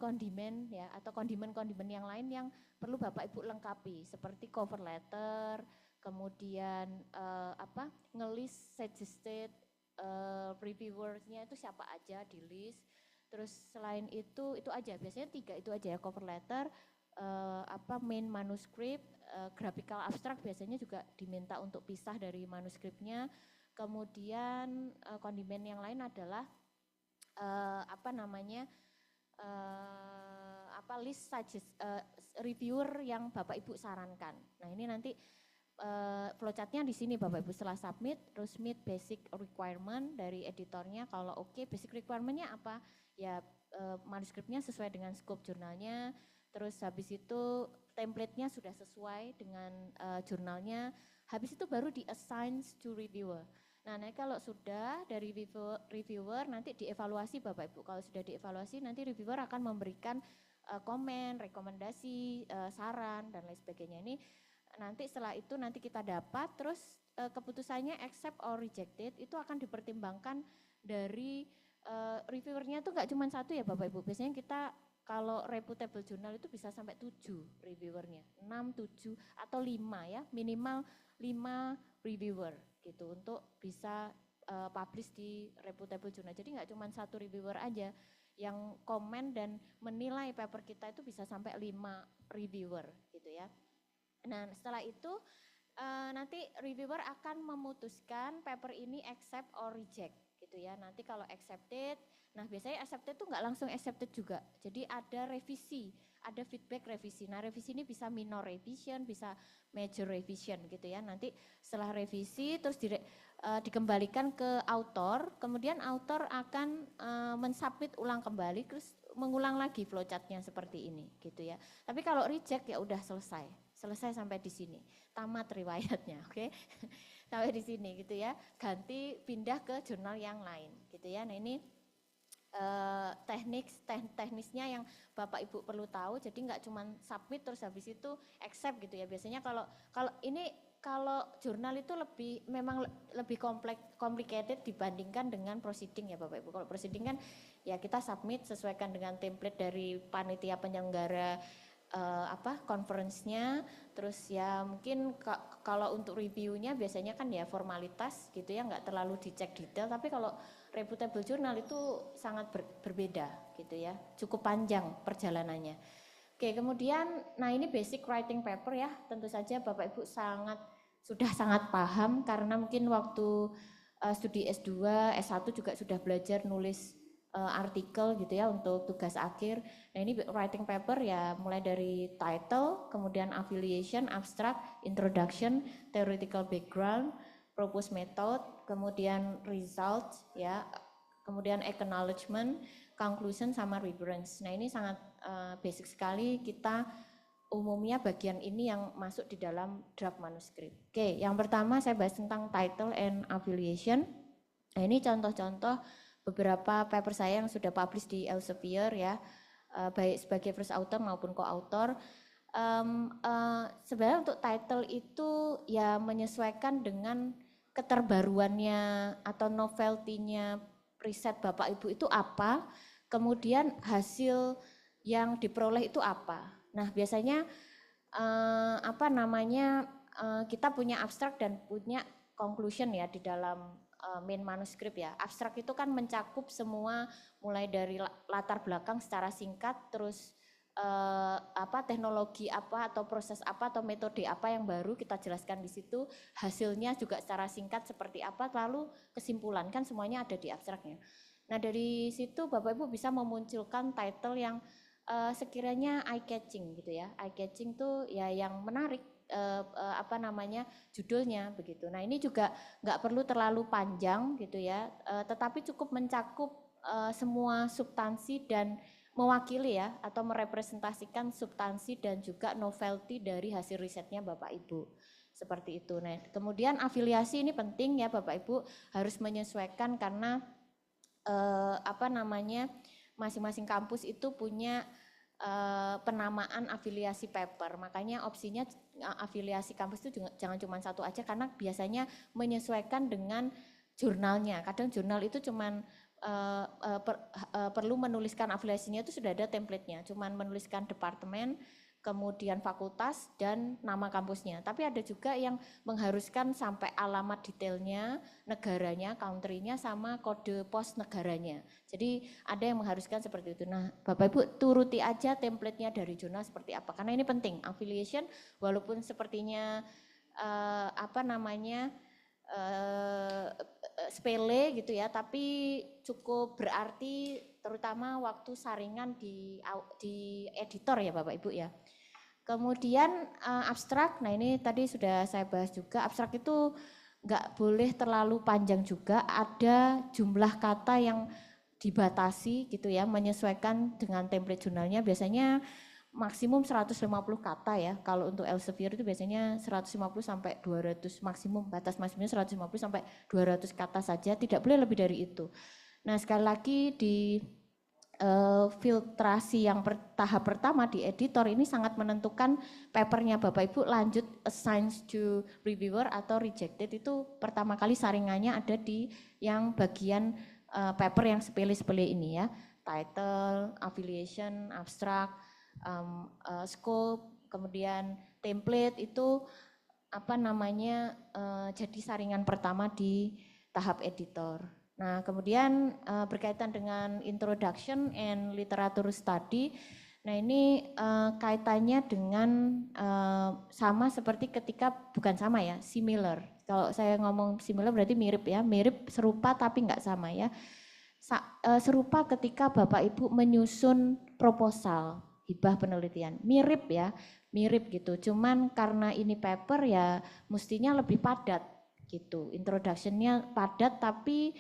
ya, atau kondimen yang lain yang perlu Bapak Ibu lengkapi seperti cover letter, kemudian ngelist suggested reviewersnya itu siapa aja di list. Terus selain itu aja, biasanya 3 itu aja ya, cover letter, main manuskrip, graphical abstract biasanya juga diminta untuk pisah dari manuskripnya. Kemudian kondimen yang lain adalah list reviewer yang Bapak Ibu sarankan. Nah ini nanti flowchartnya di sini Bapak Ibu, setelah submit, terus meet basic requirement dari editornya. Kalau oke, basic requirementnya apa? Ya manuskripnya sesuai dengan scope jurnalnya, terus habis itu template-nya sudah sesuai dengan jurnalnya, habis itu baru di-assign to reviewer. Nah, kalau sudah dari reviewer nanti dievaluasi Bapak Ibu. Kalau sudah dievaluasi nanti reviewer akan memberikan komen, rekomendasi, saran dan lain sebagainya. Ini nanti setelah itu nanti kita dapat, terus keputusannya accept or rejected itu akan dipertimbangkan dari reviewernya itu nggak cuma 1 ya Bapak Ibu. Biasanya kita kalau reputable journal itu bisa sampai 7 reviewernya, 6, 7 atau 5 ya, minimal 5 reviewer gitu untuk bisa publish di reputable journal. Jadi nggak cuma 1 reviewer aja yang komen dan menilai paper kita, itu bisa sampai 5 reviewer gitu ya. Nah setelah itu nanti reviewer akan memutuskan paper ini accept or reject gitu ya. Nanti kalau accepted, nah biasanya accepted itu nggak langsung accepted juga. Jadi ada revisi, ada feedback revisi. Nah revisi ini bisa minor revision, bisa major revision gitu ya. Nanti setelah revisi terus dikembalikan ke author, kemudian author akan mensubmit ulang kembali, terus mengulang lagi flowchartnya seperti ini gitu ya. Tapi kalau reject ya udah selesai sampai di sini, tamat riwayatnya, oke? Sampai di sini gitu ya, ganti pindah ke jurnal yang lain gitu ya. Nah ini teknisnya yang Bapak Ibu perlu tahu. Jadi nggak cuma submit terus habis itu accept gitu ya. Biasanya kalau jurnal itu memang lebih complicated dibandingkan dengan proceeding ya Bapak Ibu. Kalau proceeding kan ya kita submit sesuaikan dengan template dari panitia penyelenggara conference-nya, terus ya mungkin kalau untuk reviewnya biasanya kan ya formalitas gitu ya, nggak terlalu dicek detail, tapi kalau reputable journal itu sangat berbeda gitu ya, cukup panjang perjalanannya. Oke, kemudian nah ini basic writing paper ya, tentu saja Bapak Ibu sudah sangat paham karena mungkin waktu studi S2, S1 juga sudah belajar nulis artikel gitu ya untuk tugas akhir. Nah ini writing paper ya mulai dari title, kemudian affiliation, abstract, introduction, theoretical background, proposed method, kemudian result ya, kemudian acknowledgement, conclusion sama reference. Nah ini sangat basic sekali, kita umumnya bagian ini yang masuk di dalam draft manuskrip. Oke, yang pertama saya bahas tentang title and affiliation. Nah ini contoh-contoh beberapa paper saya yang sudah publish di Elsevier ya, baik sebagai first author maupun co-author. Sebenarnya untuk title itu ya menyesuaikan dengan keterbaruannya atau novelty-nya riset Bapak Ibu itu apa, kemudian hasil yang diperoleh itu apa. Nah biasanya kita punya abstrak dan punya conclusion ya di dalam main manuskrip ya. Abstrak itu kan mencakup semua mulai dari latar belakang secara singkat, terus teknologi apa atau proses apa atau metode apa yang baru kita jelaskan di situ, hasilnya juga secara singkat seperti apa, lalu kesimpulan kan semuanya ada di abstraknya. Nah dari situ Bapak Ibu bisa memunculkan title yang sekiranya eye catching gitu ya. Eye catching tuh ya yang menarik. Judulnya begitu. Nah ini juga nggak perlu terlalu panjang gitu ya, tetapi cukup mencakup semua substansi dan mewakili ya atau merepresentasikan substansi dan juga novelty dari hasil risetnya Bapak Ibu. Seperti itu. Nah kemudian afiliasi ini penting ya Bapak Ibu, harus menyesuaikan karena masing-masing kampus itu punya penamaan afiliasi paper, makanya opsinya afiliasi kampus itu jangan cuma satu aja karena biasanya menyesuaikan dengan jurnalnya. Kadang jurnal itu cuman perlu menuliskan afiliasinya itu sudah ada template-nya, cuman menuliskan departemen, kemudian fakultas dan nama kampusnya. Tapi ada juga yang mengharuskan sampai alamat detailnya, negaranya, country-nya sama kode pos negaranya. Jadi ada yang mengharuskan seperti itu. Nah, Bapak Ibu turuti aja template-nya dari jurnal seperti apa. Karena ini penting. Affiliation walaupun sepertinya sepele gitu ya, tapi cukup berarti terutama waktu saringan di editor ya Bapak Ibu ya. Kemudian abstrak, nah ini tadi sudah saya bahas juga, abstrak itu nggak boleh terlalu panjang juga, ada jumlah kata yang dibatasi gitu ya, menyesuaikan dengan template jurnalnya, biasanya maksimum 150 kata ya, kalau untuk Elsevier itu biasanya 150 sampai 200 maksimum, batas maksimumnya 150 sampai 200 kata saja, tidak boleh lebih dari itu. Nah sekali lagi di filtrasi yang tahap pertama di editor ini sangat menentukan papernya Bapak Ibu lanjut assigned to reviewer atau rejected, itu pertama kali saringannya ada di yang bagian paper yang sepele-sepele ini ya, title, affiliation, abstract, scope, kemudian template itu jadi saringan pertama di tahap editor. Nah kemudian berkaitan dengan introduction and literature study, nah ini kaitannya dengan sama seperti ketika, bukan sama ya, similar. Kalau saya ngomong similar berarti mirip ya, mirip serupa tapi nggak sama ya. Serupa ketika Bapak Ibu menyusun proposal hibah penelitian, mirip ya, mirip gitu. Cuman karena ini paper ya mestinya lebih padat gitu, introduction-nya padat tapi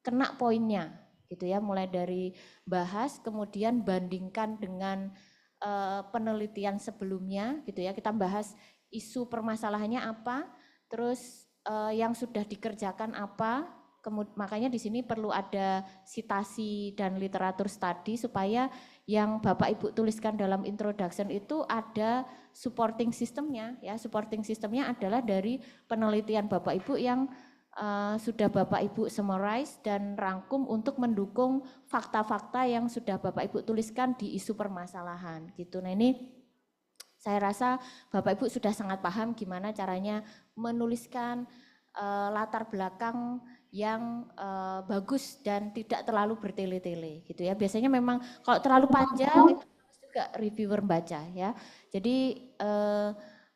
kena poinnya gitu ya, mulai dari bahas kemudian bandingkan dengan penelitian sebelumnya gitu ya, kita bahas isu permasalahannya apa, terus yang sudah dikerjakan apa, makanya di sini perlu ada citasi dan literatur study supaya yang Bapak Ibu tuliskan dalam introduction itu ada supporting systemnya ya, supporting systemnya adalah dari penelitian Bapak Ibu yang sudah Bapak Ibu summarize dan rangkum untuk mendukung fakta-fakta yang sudah Bapak Ibu tuliskan di isu permasalahan gitu. Nah ini Saya rasa Bapak Ibu sudah sangat paham gimana caranya menuliskan latar belakang yang bagus dan tidak terlalu bertele-tele gitu ya. Biasanya memang kalau terlalu panjang itu juga reviewer baca ya. Jadi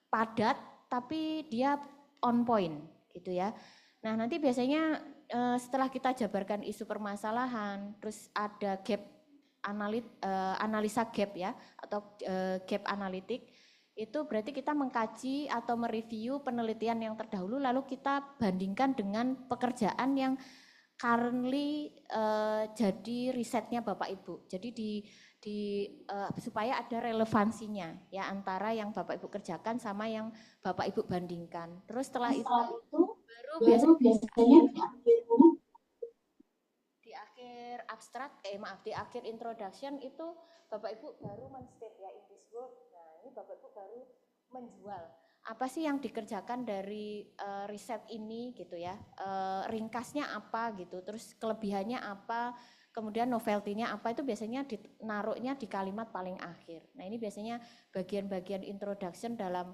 padat tapi dia on point gitu ya. Nah, nanti biasanya setelah kita jabarkan isu permasalahan, terus ada gap analisa gap ya atau gap analitik, itu berarti kita mengkaji atau mereview penelitian yang terdahulu lalu kita bandingkan dengan pekerjaan yang currently jadi risetnya Bapak Ibu. Jadi supaya ada relevansinya ya antara yang Bapak Ibu kerjakan sama yang Bapak Ibu bandingkan. Terus setelah itu baru biasanya di akhir abstrak, di akhir introduction itu Bapak Ibu baru men-state ya in this work. Nah, ini Bapak Ibu baru menjual apa sih yang dikerjakan dari riset ini gitu ya. Ringkasnya apa gitu, terus kelebihannya apa, kemudian novelty-nya apa, itu biasanya naruhnya di kalimat paling akhir. Nah, ini biasanya bagian-bagian introduction dalam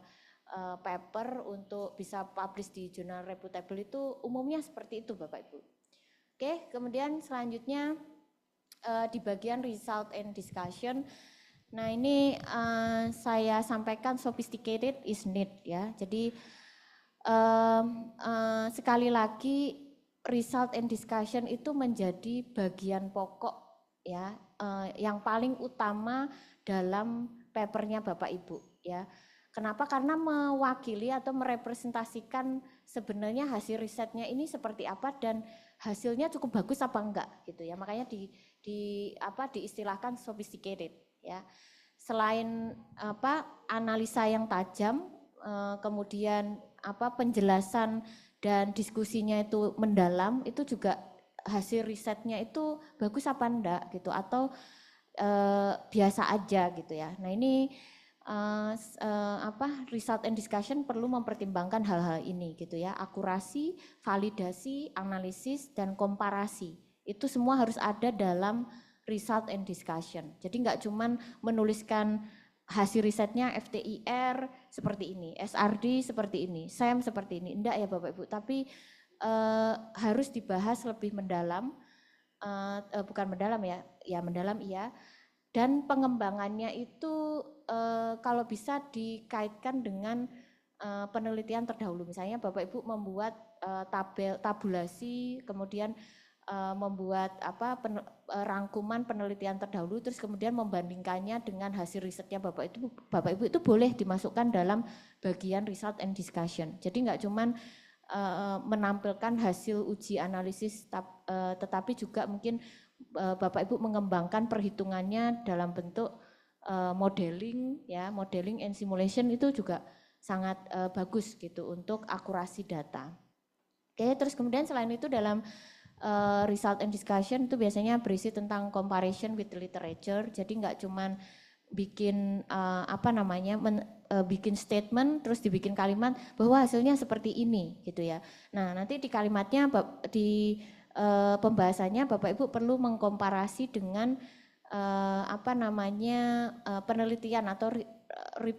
paper untuk bisa publish di jurnal reputable itu umumnya seperti itu Bapak Ibu. Oke, kemudian selanjutnya di bagian result and discussion. Nah, ini saya sampaikan sophisticated is need ya. Jadi sekali lagi result and discussion itu menjadi bagian pokok ya, yang paling utama dalam papernya Bapak Ibu ya. Kenapa? Karena mewakili atau merepresentasikan sebenarnya hasil risetnya ini seperti apa dan hasilnya cukup bagus apa enggak gitu ya. Makanya diistilahkan sophisticated ya. Selain analisa yang tajam, kemudian penjelasan dan diskusinya itu mendalam, itu juga hasil risetnya itu bagus apa enggak gitu atau biasa aja gitu ya. Nah, ini result and discussion perlu mempertimbangkan hal-hal ini gitu ya, akurasi, validasi, analisis dan komparasi itu semua harus ada dalam result and discussion. Jadi nggak cuman menuliskan hasil risetnya FTIR seperti ini, SRD seperti ini, SEM seperti ini, enggak ya Bapak Ibu, tapi harus dibahas lebih mendalam, bukan mendalam ya mendalam iya. Dan pengembangannya itu kalau bisa dikaitkan dengan penelitian terdahulu. Misalnya Bapak Ibu membuat tabulasi, kemudian membuat rangkuman penelitian terdahulu, terus kemudian membandingkannya dengan hasil risetnya Bapak Ibu itu boleh dimasukkan dalam bagian result and discussion. Jadi nggak cuman menampilkan hasil uji analisis, tetapi juga mungkin Bapak Ibu mengembangkan perhitungannya dalam bentuk modeling ya, modeling and simulation itu juga sangat bagus gitu untuk akurasi data. Oke, terus kemudian selain itu dalam result and discussion itu biasanya berisi tentang comparison with literature. Jadi nggak cuman bikin bikin statement terus dibikin kalimat bahwa hasilnya seperti ini gitu ya. Nah, nanti di kalimatnya pembahasannya Bapak Ibu perlu mengkomparasi dengan penelitian atau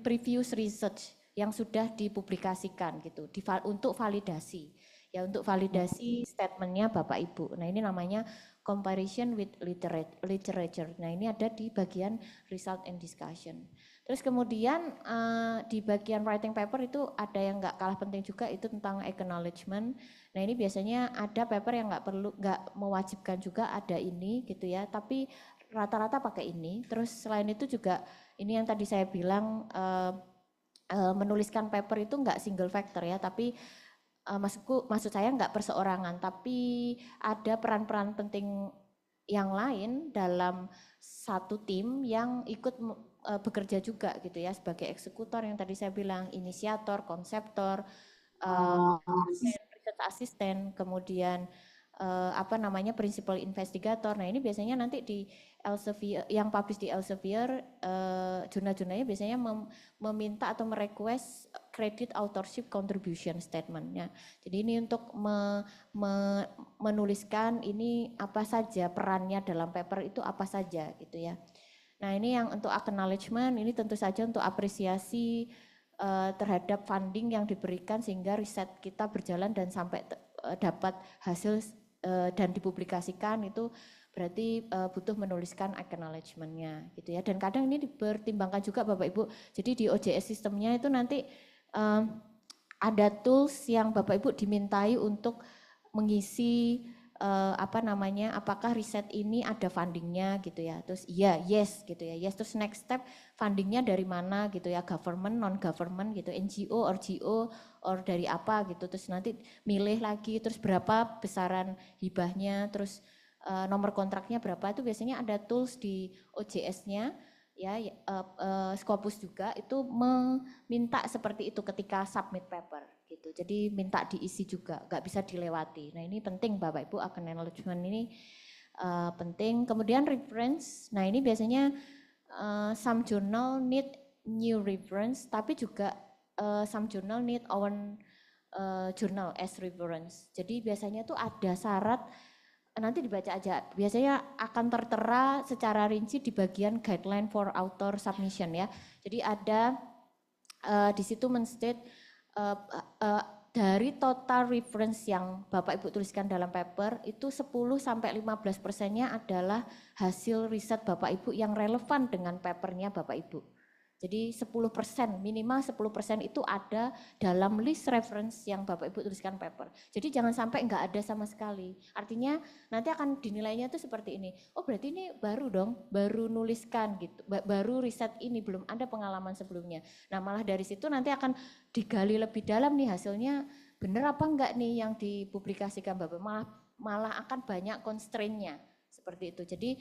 previous research yang sudah dipublikasikan gitu untuk validasi ya, untuk validasi statementnya Bapak Ibu. Nah, ini namanya comparison with literature. Nah, ini ada di bagian result and discussion. Terus kemudian di bagian writing paper itu ada yang nggak kalah penting juga, itu tentang acknowledgement. Nah, ini biasanya ada paper yang nggak mewajibkan juga ada ini gitu ya, tapi rata-rata pakai ini. Terus selain itu juga ini yang tadi saya bilang menuliskan paper itu nggak single factor ya, tapi maksud saya nggak perseorangan, tapi ada peran-peran penting yang lain dalam satu tim yang ikut bekerja juga gitu ya, sebagai eksekutor yang tadi saya bilang, inisiator, konseptor, research assistant, kemudian principal investigator. Nah, ini biasanya nanti di Elsevier, yang publish di Elsevier, jurnal-jurnalnya biasanya meminta atau merequest credit authorship contribution statement-nya. Jadi ini untuk menuliskan ini apa saja perannya dalam paper itu apa saja gitu ya. Nah ini yang untuk acknowledgement, ini tentu saja untuk apresiasi terhadap funding yang diberikan sehingga riset kita berjalan dan sampai dapat hasil dan dipublikasikan, itu berarti butuh menuliskan acknowledgement-nya gitu ya. Dan kadang ini dipertimbangkan juga Bapak Ibu, jadi di OJS sistemnya itu nanti ada tools yang Bapak Ibu dimintai untuk mengisi apakah riset ini ada fundingnya gitu ya, terus iya, yes gitu ya, yes, terus next step fundingnya dari mana gitu ya, government, non government gitu, NGO or GO or dari apa gitu, terus nanti milih lagi, terus berapa besaran hibahnya, terus nomor kontraknya berapa, itu biasanya ada tools di OJS-nya ya, Scopus juga itu meminta seperti itu ketika submit paper gitu. Jadi minta diisi juga, nggak bisa dilewati. Nah ini penting Bapak Ibu, acknowledgement ini penting. Kemudian reference, nah ini biasanya some journal need new reference, tapi juga some journal need own journal as reference. Jadi biasanya tuh ada syarat, nanti dibaca aja, biasanya akan tertera secara rinci di bagian guideline for author submission ya. Jadi ada di situ menstate dari total reference yang Bapak Ibu tuliskan dalam paper itu 10-15%-nya adalah hasil riset Bapak Ibu yang relevan dengan papernya Bapak Ibu. Jadi 10%, minimal 10% itu ada dalam list reference yang Bapak Ibu tuliskan paper. Jadi jangan sampai enggak ada sama sekali. Artinya nanti akan dinilainya itu seperti ini. Oh berarti ini baru dong, baru nuliskan gitu, baru riset ini, belum ada pengalaman sebelumnya. Nah malah dari situ nanti akan digali lebih dalam nih hasilnya, benar apa enggak nih yang dipublikasikan Bapak, malah akan banyak constraint-nya seperti itu. Jadi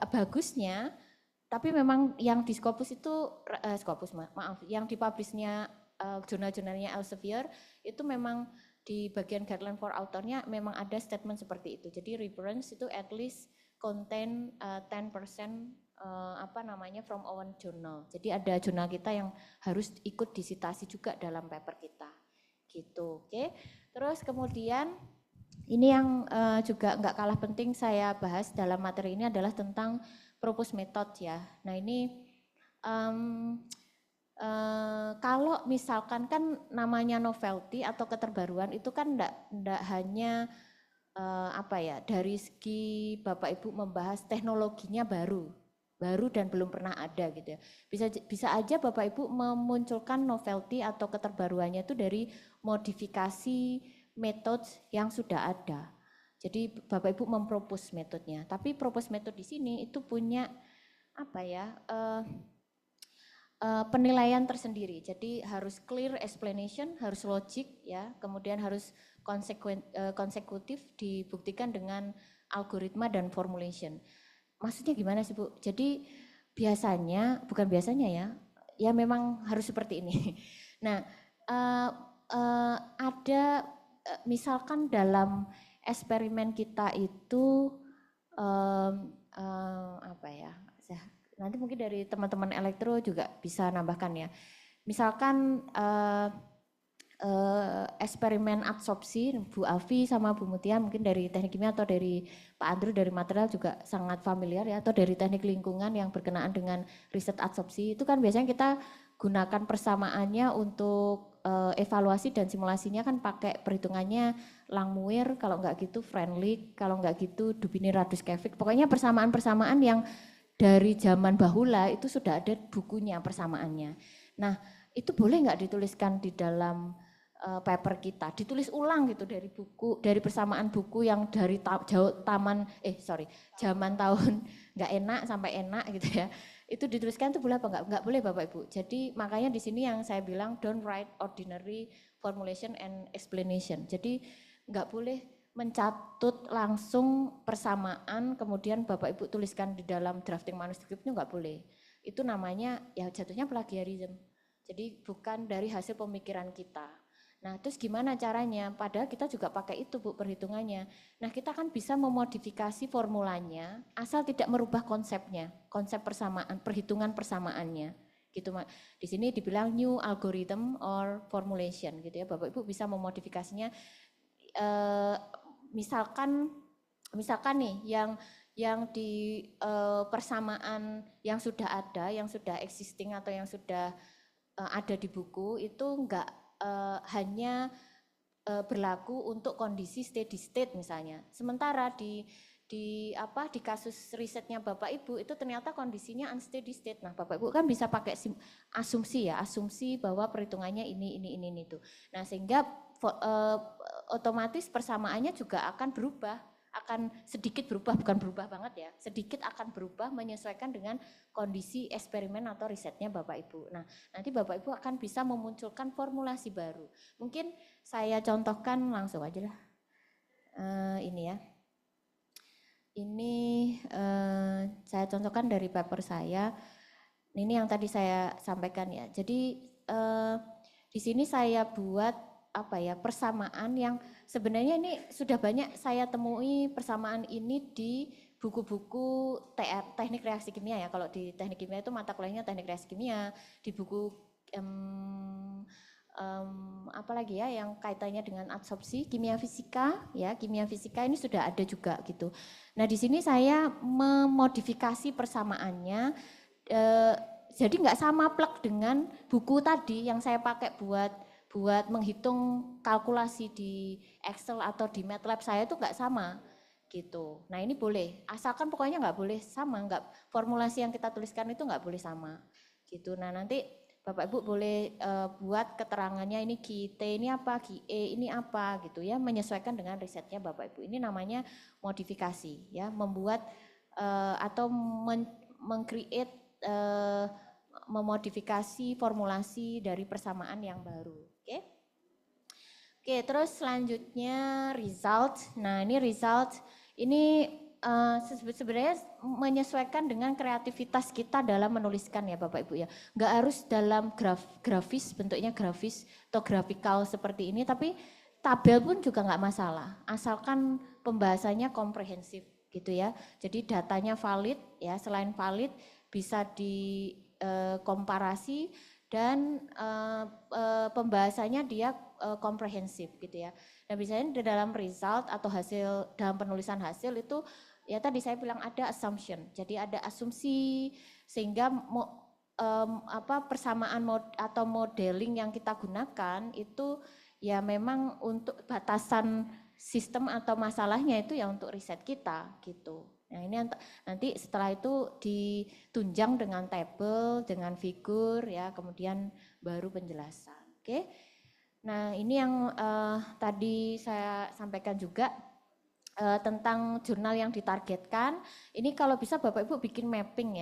bagusnya, tapi memang yang di Scopus itu, yang di publish-nya jurnal-jurnalnya Elsevier itu memang di bagian guideline for author-nya memang ada statement seperti itu. Jadi reference itu at least contain 10% from our journal. Jadi ada jurnal kita yang harus ikut disitasi juga dalam paper kita. Gitu, oke. Terus kemudian ini yang juga nggak kalah penting saya bahas dalam materi ini adalah tentang propose method ya. Nah ini kalau misalkan kan namanya novelty atau keterbaruan itu kan enggak hanya dari segi Bapak Ibu membahas teknologinya baru dan belum pernah ada gitu ya. Bisa aja Bapak Ibu memunculkan novelty atau keterbaruannya itu dari modifikasi metode yang sudah ada. Jadi Bapak Ibu mempropose metodenya, tapi propose method di sini itu punya penilaian tersendiri. Jadi harus clear explanation, harus logic ya, kemudian harus konsekutif dibuktikan dengan algoritma dan formulation. Maksudnya gimana sih Bu? Jadi bukan biasanya ya memang harus seperti ini. Nah ada misalkan dalam eksperimen kita itu nanti mungkin dari teman-teman elektro juga bisa nambahkan ya. Misalkan eksperimen absorpsi Bu Alfi sama Bu Mutia mungkin dari teknik kimia atau dari Pak Andrew dari material juga sangat familiar ya, atau dari teknik lingkungan yang berkenaan dengan riset absorpsi itu kan biasanya kita gunakan persamaannya untuk evaluasi dan simulasinya kan pakai perhitungannya Langmuir, kalau enggak gitu Friendly, kalau enggak gitu Dubini-Raduskevich. Pokoknya persamaan-persamaan yang dari zaman bahula itu sudah ada bukunya persamaannya. Nah itu boleh enggak dituliskan di dalam paper kita, ditulis ulang gitu dari buku, dari persamaan buku yang dari zaman tahun enggak enak sampai enak gitu ya. Itu dituliskan itu boleh apa enggak? Enggak boleh Bapak Ibu. Jadi makanya di sini yang saya bilang don't write ordinary formulation and explanation. Jadi enggak boleh mencatut langsung persamaan kemudian Bapak Ibu tuliskan di dalam drafting manuskrip, itu enggak boleh. Itu namanya ya jatuhnya plagiarism. Jadi bukan dari hasil pemikiran kita. Nah terus gimana caranya? Padahal kita juga pakai itu Bu perhitungannya. Nah kita kan bisa memodifikasi formulanya asal tidak merubah konsepnya, konsep persamaan, perhitungan persamaannya. Gitu di sini dibilang new algorithm or formulation gitu ya. Bapak Ibu bisa memodifikasinya. Misalkan misalkan nih yang di persamaan yang sudah ada, yang sudah existing atau yang sudah ada di buku itu enggak hanya berlaku untuk kondisi steady state misalnya. Sementara di kasus risetnya Bapak Ibu itu ternyata kondisinya unsteady state. Nah, Bapak Ibu kan bisa pakai asumsi bahwa perhitungannya ini itu. Nah, sehingga otomatis persamaannya juga akan berubah, akan sedikit berubah, bukan berubah banget ya, sedikit akan berubah menyesuaikan dengan kondisi eksperimen atau risetnya Bapak Ibu. Nah, nanti Bapak Ibu akan bisa memunculkan formulasi baru. Mungkin saya contohkan langsung aja lah. Ini ya. Ini saya contohkan dari paper saya. Ini yang tadi saya sampaikan ya. Jadi di sini saya buat persamaan yang sebenarnya ini sudah banyak saya temui persamaan ini di buku-buku teknik reaksi kimia ya. Kalau di teknik kimia itu mata kuliahnya teknik reaksi kimia, di buku apalagi ya yang kaitannya dengan absorpsi kimia fisika ya, kimia fisika ini sudah ada juga gitu. Nah, di sini saya memodifikasi persamaannya jadi nggak sama plek dengan buku tadi yang saya pakai buat menghitung kalkulasi di Excel atau di MATLAB saya itu nggak sama gitu. Nah, ini boleh, asalkan pokoknya nggak boleh sama, nggak formulasi yang kita tuliskan itu nggak boleh sama gitu. Nah, nanti Bapak Ibu boleh buat keterangannya ini QT ini apa, QE ini apa gitu ya, menyesuaikan dengan risetnya Bapak Ibu. Ini namanya modifikasi ya, membuat atau meng-create memodifikasi formulasi dari persamaan yang baru. Oke, terus selanjutnya result. Nah, ini result ini sebenarnya menyesuaikan dengan kreativitas kita dalam menuliskan ya Bapak Ibu ya. Nggak harus dalam grafis, bentuknya grafis atau grafikal seperti ini, tapi tabel pun juga nggak masalah. Asalkan pembahasannya komprehensif gitu ya. Jadi datanya valid ya, selain valid bisa dikomparasi dan pembahasannya dia komprehensif gitu ya. Nah, biasanya di dalam result atau hasil dalam penulisan hasil itu ya tadi saya bilang ada assumption. Jadi ada asumsi sehingga persamaan atau modeling yang kita gunakan itu ya memang untuk batasan sistem atau masalahnya itu ya untuk riset kita gitu. Nah, ini nanti setelah itu ditunjang dengan tabel, dengan figur ya, kemudian baru penjelasan. Oke. Nah, ini yang tadi saya sampaikan juga tentang jurnal yang ditargetkan. Ini kalau bisa Bapak Ibu bikin mapping ya.